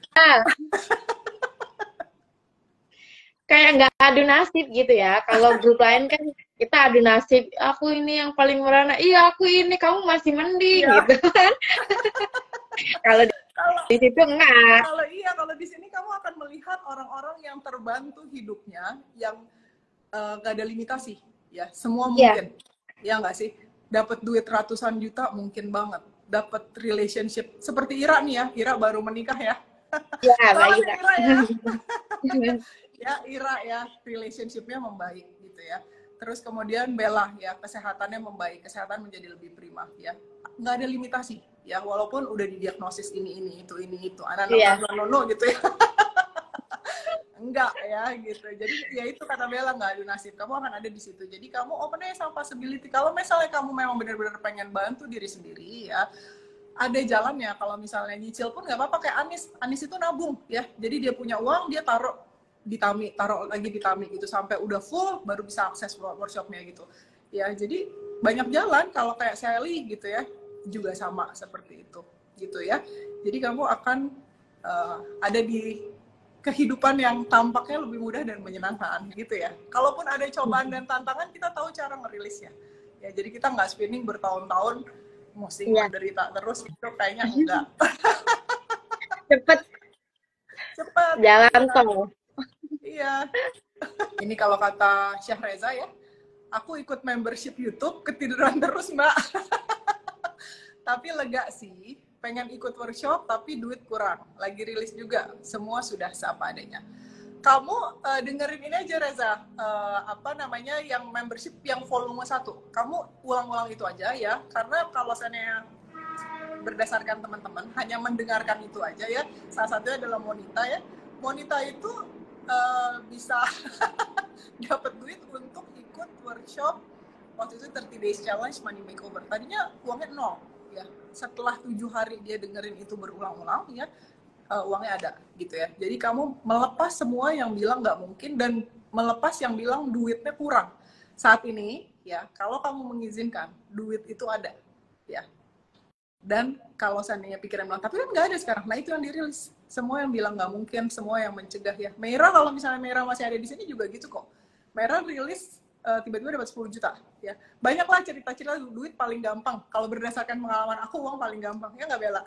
Kayak nggak adu nasib gitu ya. Kalau grup lain kan kita adu nasib. Aku ini yang paling merana. Iya, aku ini, kamu masih mending gitu kan. Kalau di situ enggak. Kalau di sini kamu akan melihat orang-orang yang terbantu hidupnya, yang nggak ada limitasi, ya semua mungkin, ya nggak sih? Dapat duit ratusan juta mungkin banget. Dapat relationship seperti Ira nih ya. Ira baru menikah ya. Ya, baik. Ira ya. Ya Ira ya, relationship-nya membaik gitu ya. Terus kemudian Bella ya, kesehatannya membaik, kesehatan menjadi lebih prima ya. Nggak ada limitasi ya, walaupun udah didiagnosis ini itu anak-anak nono gitu ya. Enggak ya gitu. Jadi ya itu kata Bella, nggak ada nasib, kamu akan ada di situ. Jadi kamu open aja sama possibility. Kalau misalnya kamu memang benar-benar pengen bantu diri sendiri ya, ada jalannya. Kalau misalnya nyicil pun nggak apa-apa, kayak Anis itu nabung ya. Jadi dia punya uang, dia taruh lagi di Tami gitu sampai udah full baru bisa akses workshopnya gitu ya. Jadi banyak jalan. Kalau kayak Sally gitu ya juga sama seperti itu gitu ya. Jadi kamu akan ada di kehidupan yang tampaknya lebih mudah dan menyenangkan gitu ya. Kalaupun ada cobaan dan tantangan, kita tahu cara ngerilisnya ya. Jadi kita nggak spinning bertahun-tahun mesti menderita terus gitu, kayaknya enggak. cepet jalan tol. Iya. Ini kalau kata Syekh Reza ya, aku ikut membership YouTube, ketiduran terus Mbak. Tapi lega sih, pengen ikut workshop tapi duit kurang. Lagi rilis juga, semua sudah seapa adanya. Kamu dengerin ini aja Reza, yang membership yang volume 1. Kamu ulang-ulang itu aja ya, karena kalau saya berdasarkan teman-teman hanya mendengarkan itu aja ya. Salah satunya adalah Monita ya. Monita itu bisa dapat duit untuk ikut workshop waktu itu 30 Days Challenge Money Makeover. Tadinya uangnya 0 ya. Setelah 7 hari dia dengerin itu berulang-ulang ya, uangnya ada gitu ya. Jadi kamu melepas semua yang bilang nggak mungkin dan melepas yang bilang duitnya kurang. Saat ini ya, kalau kamu mengizinkan, duit itu ada ya. Dan kalau seandainya pikiran bilang, tapi kan nggak ada sekarang. Nah itu yang dirilis. Semua yang bilang nggak mungkin, semua yang mencegah ya. Mera, kalau misalnya Mera masih ada di sini juga gitu kok. Mera rilis tiba-tiba dapat 10 juta ya. Banyaklah cerita-cerita duit paling gampang. Kalau berdasarkan pengalaman aku, uang paling gampang. Ya nggak Bella?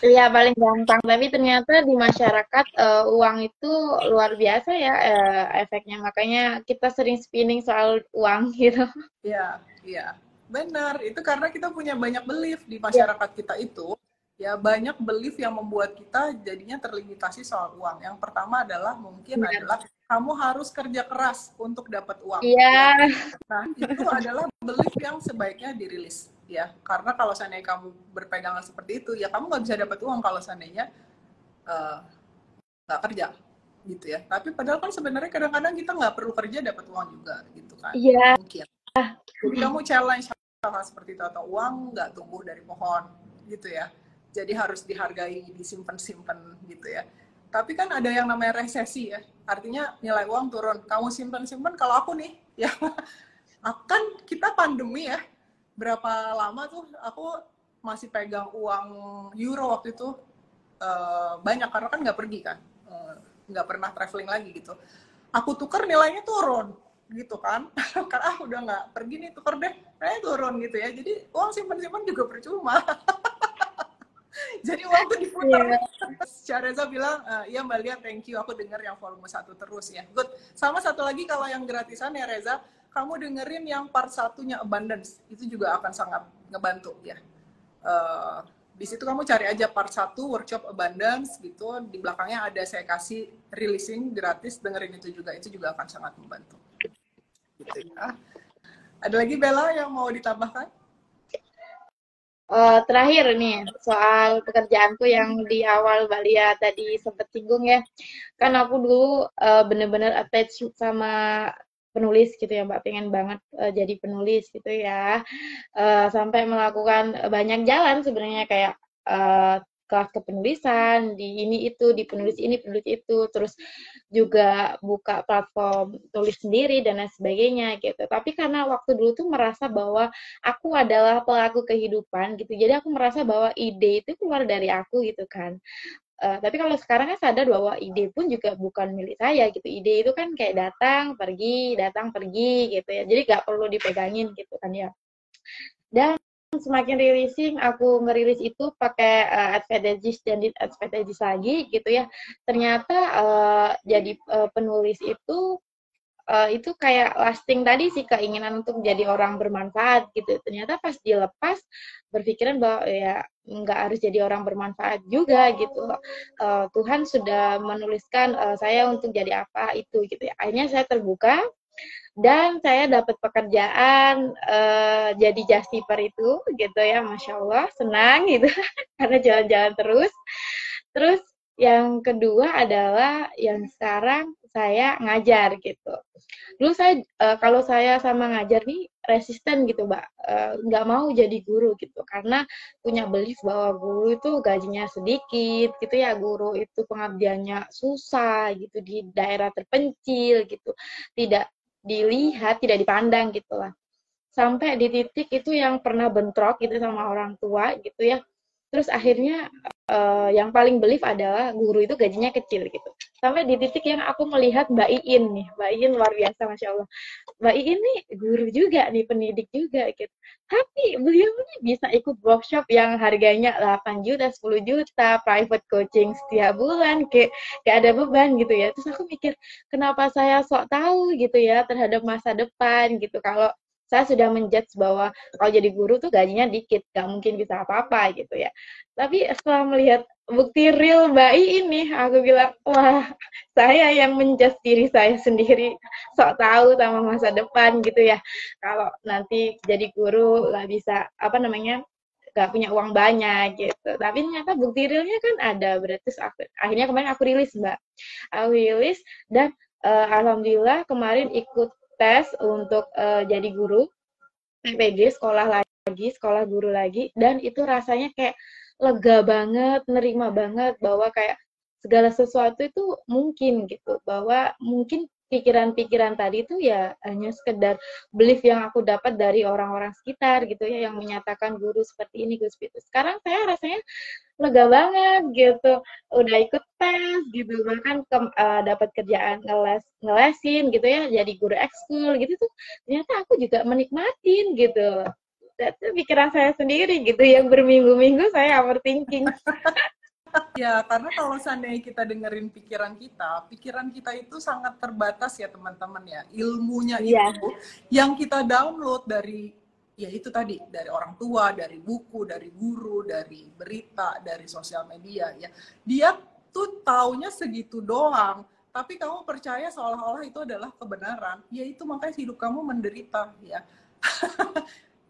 Iya, paling gampang. Tapi ternyata di masyarakat uang itu luar biasa ya efeknya. Makanya kita sering spinning soal uang gitu. Iya. Benar. Itu karena kita punya banyak belief di masyarakat kita itu. Ya, banyak belief yang membuat kita jadinya terlimitasi soal uang. Yang pertama adalah adalah kamu harus kerja keras untuk dapat uang. Iya. Nah, itu adalah belief yang sebaiknya dirilis. Ya, karena kalau seandainya kamu berpegangan seperti itu, ya kamu nggak bisa dapat uang kalau seandainya nggak kerja. gitu ya. Tapi padahal kan sebenarnya kadang-kadang kita nggak perlu kerja dapat uang juga gitu kan, Iya. mungkin. Jadi kamu challenge hal seperti itu, atau uang nggak tumbuh dari pohon gitu ya. Jadi harus dihargai, disimpan-simpan gitu ya. Tapi kan ada yang namanya resesi ya. Artinya nilai uang turun. Kamu simpan-simpan, kalau aku nih ya akan kita pandemi ya. Berapa lama tuh aku masih pegang uang euro waktu itu, banyak karena kan nggak pergi kan. Nggak pernah traveling lagi gitu. Aku tukar nilainya turun gitu kan. Karena udah nggak pergi nih, tukar deh, nilainya turun gitu ya. Jadi uang simpan-simpan juga percuma. Jadi uang tuh diputar. Reza bilang, iya Mbak Lia, thank you, aku denger yang volume 1 terus ya. Good. Sama satu lagi, kalau yang gratisan ya Reza, kamu dengerin yang part 1-nya Abundance, itu juga akan sangat ngebantu ya. Di situ kamu cari aja part 1 workshop Abundance gitu, di belakangnya ada saya kasih releasing gratis, dengerin itu juga akan sangat membantu gitu ya. Ada lagi Bella yang mau ditambahkan? Terakhir nih soal pekerjaanku yang di awal Mbak Lia tadi sempat singgung ya, kan aku dulu bener-bener attach sama penulis gitu ya Mbak, pengen banget jadi penulis gitu ya. Sampai melakukan banyak jalan sebenarnya, kayak kelas kepenulisan di ini itu, di penulis ini penulis itu, terus juga buka platform tulis sendiri dan lain sebagainya gitu. Tapi karena waktu dulu tuh merasa bahwa aku adalah pelaku kehidupan gitu, jadi aku merasa bahwa ide itu keluar dari aku gitu kan. Tapi kalau sekarang kan sadar bahwa ide pun juga bukan milik saya gitu. Ide itu kan kayak datang pergi gitu ya. Jadi nggak perlu dipegangin gitu kan ya. Dan semakin releasing, aku ngerilis itu pakai advantages dan disadvantages lagi gitu ya. Ternyata jadi penulis itu kayak lasting tadi sih, keinginan untuk jadi orang bermanfaat gitu. Ternyata pas dilepas berpikiran bahwa ya nggak harus jadi orang bermanfaat juga gitu. Tuhan sudah menuliskan saya untuk jadi apa itu gitu ya. Akhirnya saya terbuka dan saya dapat pekerjaan jadi justiper itu gitu ya, Masya Allah senang gitu karena jalan-jalan terus. Terus yang kedua adalah yang sekarang saya ngajar gitu. Dulu saya kalau saya sama ngajar nih resisten gitu Mbak, nggak mau jadi guru gitu karena punya belief bahwa guru itu gajinya sedikit gitu ya, guru itu pengabdiannya susah gitu di daerah terpencil gitu, tidak dilihat, tidak dipandang gitu lah. Sampai di titik itu yang pernah bentrok gitu sama orang tua gitu ya. Terus akhirnya yang paling belief adalah guru itu gajinya kecil gitu. Sampai di titik yang aku melihat Mbak Iin nih, Mbak Iin luar biasa Masya Allah. Mbak Iin nih guru juga nih, pendidik juga gitu. Tapi beliau nih bisa ikut workshop yang harganya 8 juta, 10 juta, private coaching setiap bulan, kayak gak ada beban gitu ya. Terus aku mikir, kenapa saya sok tahu gitu ya terhadap masa depan gitu, kalau saya sudah menjudge bahwa kalau jadi guru tuh gajinya dikit, gak mungkin bisa apa-apa gitu ya. Tapi setelah melihat bukti real Mbak ini, aku bilang, wah, saya yang menjudge diri saya sendiri, sok tahu sama masa depan gitu ya. Kalau nanti jadi guru nggak bisa, apa namanya, nggak punya uang banyak gitu. Tapi ternyata bukti realnya kan ada. Berarti akhirnya kemarin aku rilis Mbak. Aku rilis dan alhamdulillah kemarin ikut tes untuk jadi guru PPG, sekolah guru lagi, dan itu rasanya kayak lega banget, nerima banget bahwa kayak segala sesuatu itu mungkin gitu, bahwa mungkin pikiran-pikiran tadi itu ya hanya sekedar belief yang aku dapat dari orang-orang sekitar gitu ya, yang menyatakan guru seperti ini, guru seperti itu. Sekarang saya rasanya lega banget gitu, udah ikut tes gitu, bahkan dapat kerjaan ngelesin gitu ya, jadi guru ekskul gitu tuh, ternyata aku juga menikmatin gitu. Itu pikiran saya sendiri gitu, yang berminggu-minggu saya overthinking. Ya, karena kalau seandainya kita dengerin pikiran kita itu sangat terbatas ya teman-teman ya. Ilmunya Iya, itu yang kita download dari, ya itu tadi, dari orang tua, dari buku, dari guru, dari berita, dari sosial media ya. Dia tuh taunya segitu doang, tapi kamu percaya seolah-olah itu adalah kebenaran. Ya itu makanya hidup kamu menderita ya.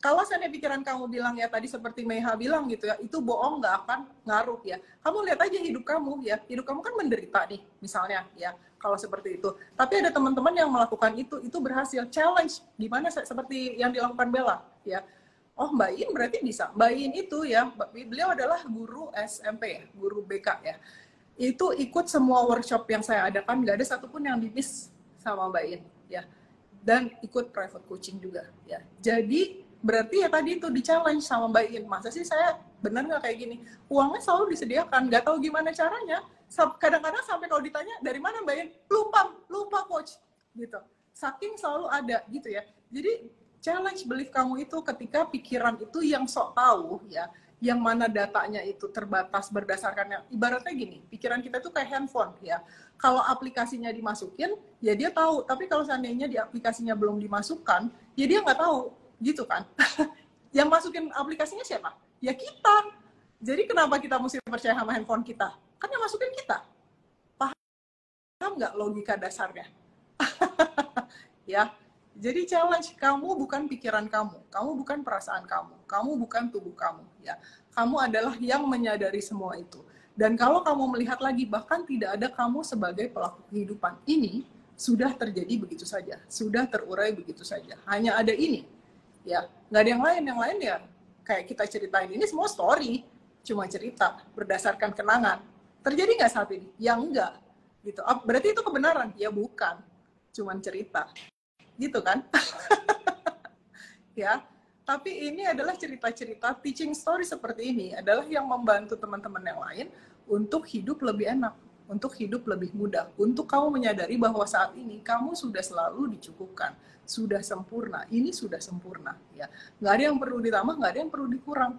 kalau seandainya pikiran kamu bilang ya tadi seperti Meha bilang gitu ya, itu bohong, nggak akan ngaruh ya. Kamu lihat aja hidup kamu ya, hidup kamu kan menderita nih misalnya ya, kalau seperti itu. Tapi ada teman-teman yang melakukan itu berhasil. Challenge gimana seperti yang dilakukan Bella ya. Oh, Mbak In berarti bisa. Mbak In itu ya, beliau adalah guru SMP ya, guru BK ya. Itu ikut semua workshop yang saya adakan, nggak ada satupun yang di-miss sama Mbak In ya. Dan ikut private coaching juga ya. Jadi berarti ya tadi itu di-challenge sama Mbak In, masa sih saya benar nggak kayak gini? Uangnya selalu disediakan, nggak tahu gimana caranya. Kadang-kadang sampai kalau ditanya dari mana Mbak In, lupa coach gitu. Saking selalu ada gitu ya. Jadi challenge belief kamu itu ketika pikiran itu yang sok tahu ya, yang mana datanya itu terbatas berdasarkan ibaratnya gini, pikiran kita itu kayak handphone ya. Kalau aplikasinya dimasukin, ya dia tahu. Tapi kalau seandainya di aplikasinya belum dimasukkan, ya dia nggak tahu gitu kan. Yang masukin aplikasinya siapa? Ya kita. Jadi kenapa kita mesti percaya sama handphone kita? Kan yang masukin kita. Paham nggak logika dasarnya? Ya. Jadi challenge, kamu bukan pikiran kamu bukan perasaan kamu bukan tubuh kamu ya. Kamu adalah yang menyadari semua itu. Dan kalau kamu melihat lagi, bahkan tidak ada kamu sebagai pelaku kehidupan. Ini sudah terjadi begitu saja, sudah terurai begitu saja. Hanya ada ini. Ya, nggak ada yang lain ya kayak kita ceritain ini semua story, cuma cerita berdasarkan kenangan. Terjadi nggak saat ini? Ya enggak gitu. Berarti itu kebenaran? Ya bukan, cuman cerita gitu kan. Ya, tapi ini adalah cerita-cerita teaching story seperti ini adalah yang membantu teman-teman yang lain untuk hidup lebih enak, untuk hidup lebih mudah, untuk kamu menyadari bahwa saat ini kamu sudah selalu dicukupkan, sudah sempurna, ini sudah sempurna ya. Nggak ada yang perlu ditambah, nggak ada yang perlu dikurang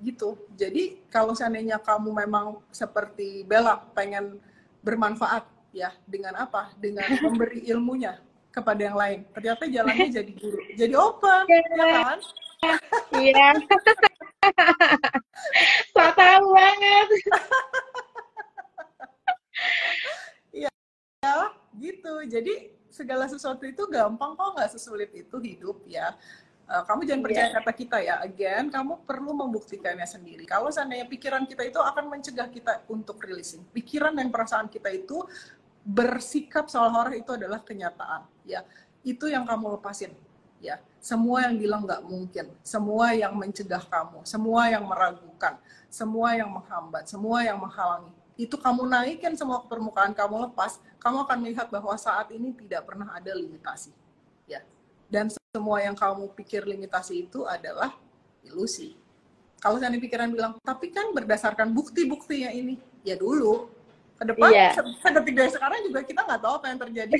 gitu. Jadi kalau seandainya kamu memang seperti Bella pengen bermanfaat ya, dengan apa? Dengan memberi ilmunya kepada yang lain. Ternyata jalannya jadi guru, jadi open, ya kan? Iya. So tahu banget. Iya, gitu. Jadi segala sesuatu itu gampang kok, nggak sesulit itu hidup ya. Kamu jangan percaya kata kita ya. Again, kamu perlu membuktikannya sendiri. Kalau seandainya pikiran kita itu akan mencegah kita untuk releasing. Pikiran dan perasaan kita itu bersikap seolah-olah itu adalah kenyataan ya. Itu yang kamu lepasin ya. Semua yang bilang nggak mungkin, semua yang mencegah kamu, semua yang meragukan, semua yang menghambat, semua yang menghalangi, itu kamu naikkan semua ke permukaan, kamu lepas, kamu akan melihat bahwa saat ini tidak pernah ada limitasi ya. Dan semua yang kamu pikir limitasi itu adalah ilusi. Kalau seandainya pikiran bilang, tapi kan berdasarkan bukti-buktinya ini, ya dulu ke depan, sedetik dari sekarang juga kita nggak tahu apa yang terjadi.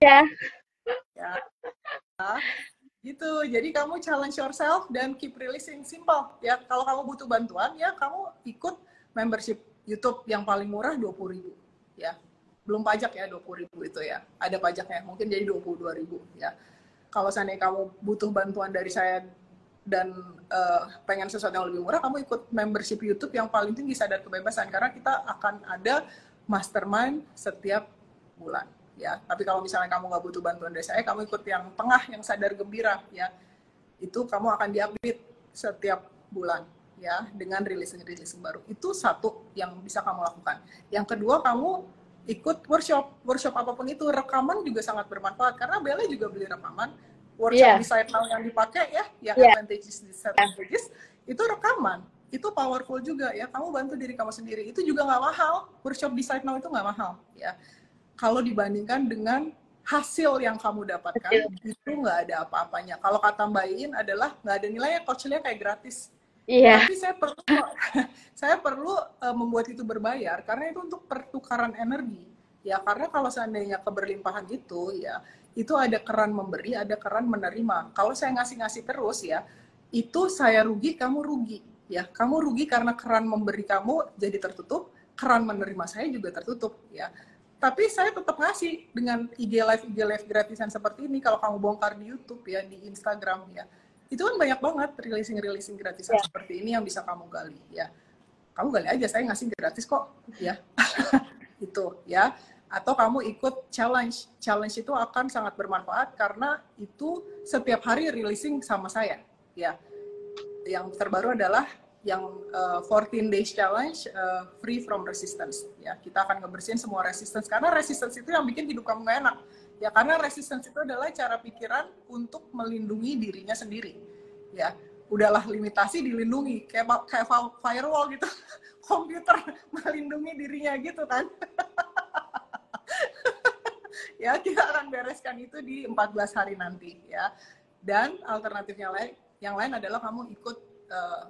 Ya. Ya, gitu. Jadi kamu challenge yourself dan keep releasing, simple ya. Kalau kamu butuh bantuan ya kamu ikut membership YouTube yang paling murah 20.000 ya. Belum pajak ya 20.000 itu ya. Ada pajaknya, mungkin jadi 22.000 ya. Kalau seandainya kamu butuh bantuan dari saya dan pengen sesuatu yang lebih murah, kamu ikut membership YouTube yang paling tinggi sadar kebebasan, karena kita akan ada mastermind setiap bulan ya. Tapi kalau misalnya kamu nggak butuh bantuan dari saya, kamu ikut yang tengah, yang sadar gembira ya, itu kamu akan diupdate setiap bulan ya, dengan releasing baru. Itu satu yang bisa kamu lakukan. Yang kedua, kamu ikut workshop apapun itu. Rekaman juga sangat bermanfaat, karena Bella juga beli rekaman workshop Decide Now yang dipakai ya, yang advantages, disadvantages, itu rekaman, itu powerful juga ya. Kamu bantu diri kamu sendiri, itu juga nggak mahal. Workshop Decide Now itu nggak mahal ya, kalau dibandingkan dengan hasil yang kamu dapatkan. Itu nggak ada apa-apanya. Kalau kata Mbak In adalah nggak ada nilainya, coachnya kayak gratis. Tapi saya perlu membuat itu berbayar, karena itu untuk pertukaran energi ya. Karena kalau seandainya keberlimpahan itu ya, itu ada keran memberi, ada keran menerima. Kalau saya ngasih terus ya, itu saya rugi, kamu rugi ya. Kamu rugi karena keran memberi kamu jadi tertutup, keran menerima saya juga tertutup ya. Tapi saya tetap ngasih dengan IG live gratisan seperti ini. Kalau kamu bongkar di YouTube ya, di Instagram ya, itu kan banyak banget releasing gratisan seperti ini yang bisa kamu gali ya. Kamu gali aja, saya ngasih gratis kok ya. Itu ya. Atau kamu ikut challenge. Challenge itu akan sangat bermanfaat karena itu setiap hari releasing sama saya. Ya, yang terbaru adalah yang 14 days challenge, free from resistance. Ya, kita akan ngebersihin semua resistance karena resistance itu yang bikin hidup kamu gak enak. Ya, karena resistance itu adalah cara pikiran untuk melindungi dirinya sendiri. Ya, udahlah limitasi dilindungi kayak firewall gitu. Komputer melindungi dirinya gitu kan. Ya, kita akan bereskan itu di 14 hari nanti ya. Dan alternatifnya yang lain adalah kamu ikut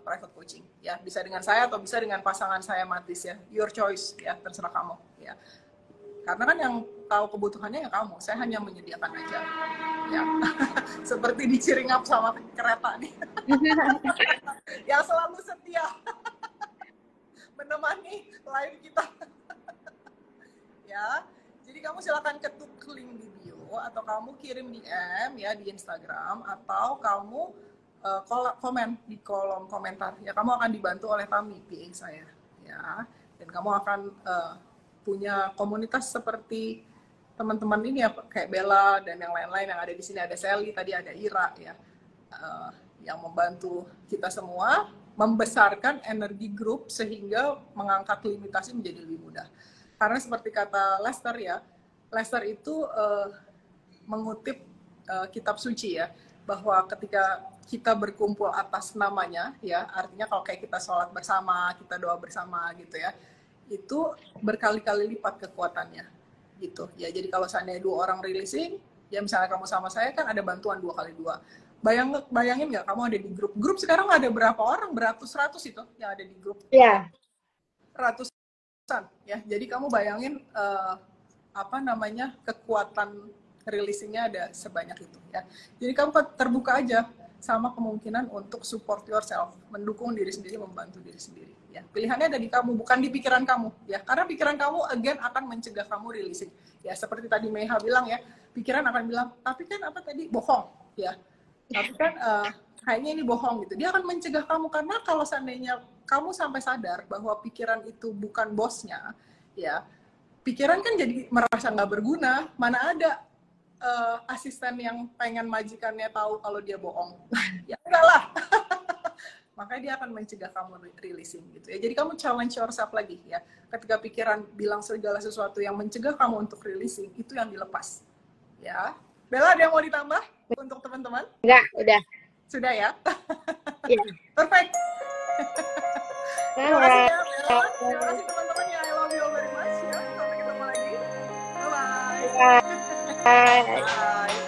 private coaching ya, bisa dengan saya atau bisa dengan pasangan saya Matis ya, your choice ya, terserah kamu ya, karena kan yang tahu kebutuhannya ya kamu, saya hanya menyediakan aja ya. Seperti di Ciringap sama kereta nih. Yang selalu setia menemani live kita. Ya, jadi kamu silakan ketuk link di bio atau kamu kirim DM ya di Instagram, atau kamu komen di kolom komentar ya. Kamu akan dibantu oleh Tami, PA saya ya, dan kamu akan punya komunitas seperti teman-teman ini ya, kayak Bella dan yang lain-lain yang ada di sini. Ada Sally, tadi ada Ira ya, yang membantu kita semua membesarkan energi grup sehingga mengangkat limitasi menjadi lebih mudah. Karena seperti kata Lester ya, Lester itu mengutip kitab suci ya, bahwa ketika kita berkumpul atas namanya ya, artinya kalau kayak kita sholat bersama, kita doa bersama gitu ya, itu berkali-kali lipat kekuatannya gitu ya. Jadi kalau seandainya 2 orang releasing ya, misalnya kamu sama saya kan ada bantuan 2 kali 2. Bayangin nggak kamu ada di grup sekarang ada berapa orang, beratus-ratus itu yang ada di grup. Iya. Ratusan ya. Jadi kamu bayangin kekuatan releasingnya ada sebanyak itu ya. Jadi kamu terbuka aja sama kemungkinan untuk support yourself, mendukung diri sendiri, membantu diri sendiri ya. Pilihannya ada di kamu, bukan di pikiran kamu ya, karena pikiran kamu again akan mencegah kamu releasing ya. Seperti tadi Meha bilang ya, pikiran akan bilang tapi kan bohong ya, tapi kan kayaknya ini bohong gitu. Dia akan mencegah kamu, karena kalau seandainya kamu sampai sadar bahwa pikiran itu bukan bosnya ya, pikiran kan jadi merasa nggak berguna. Mana ada asisten yang pengen majikannya tahu kalau dia bohong. Ya enggak lah. Makanya dia akan mencegah kamu releasing gitu ya. Jadi kamu challenge yourself lagi ya. Ketika pikiran bilang segala sesuatu yang mencegah kamu untuk releasing, itu yang dilepas. Ya. Bella, ada yang mau ditambah untuk teman-teman? Enggak, udah. Sudah ya? Iya. Perfect. Terima kasih ya, Bella. Terima kasih teman-teman ya. I love you all very much ya. Sampai ketemu lagi. Bye-bye. Bye. Bye.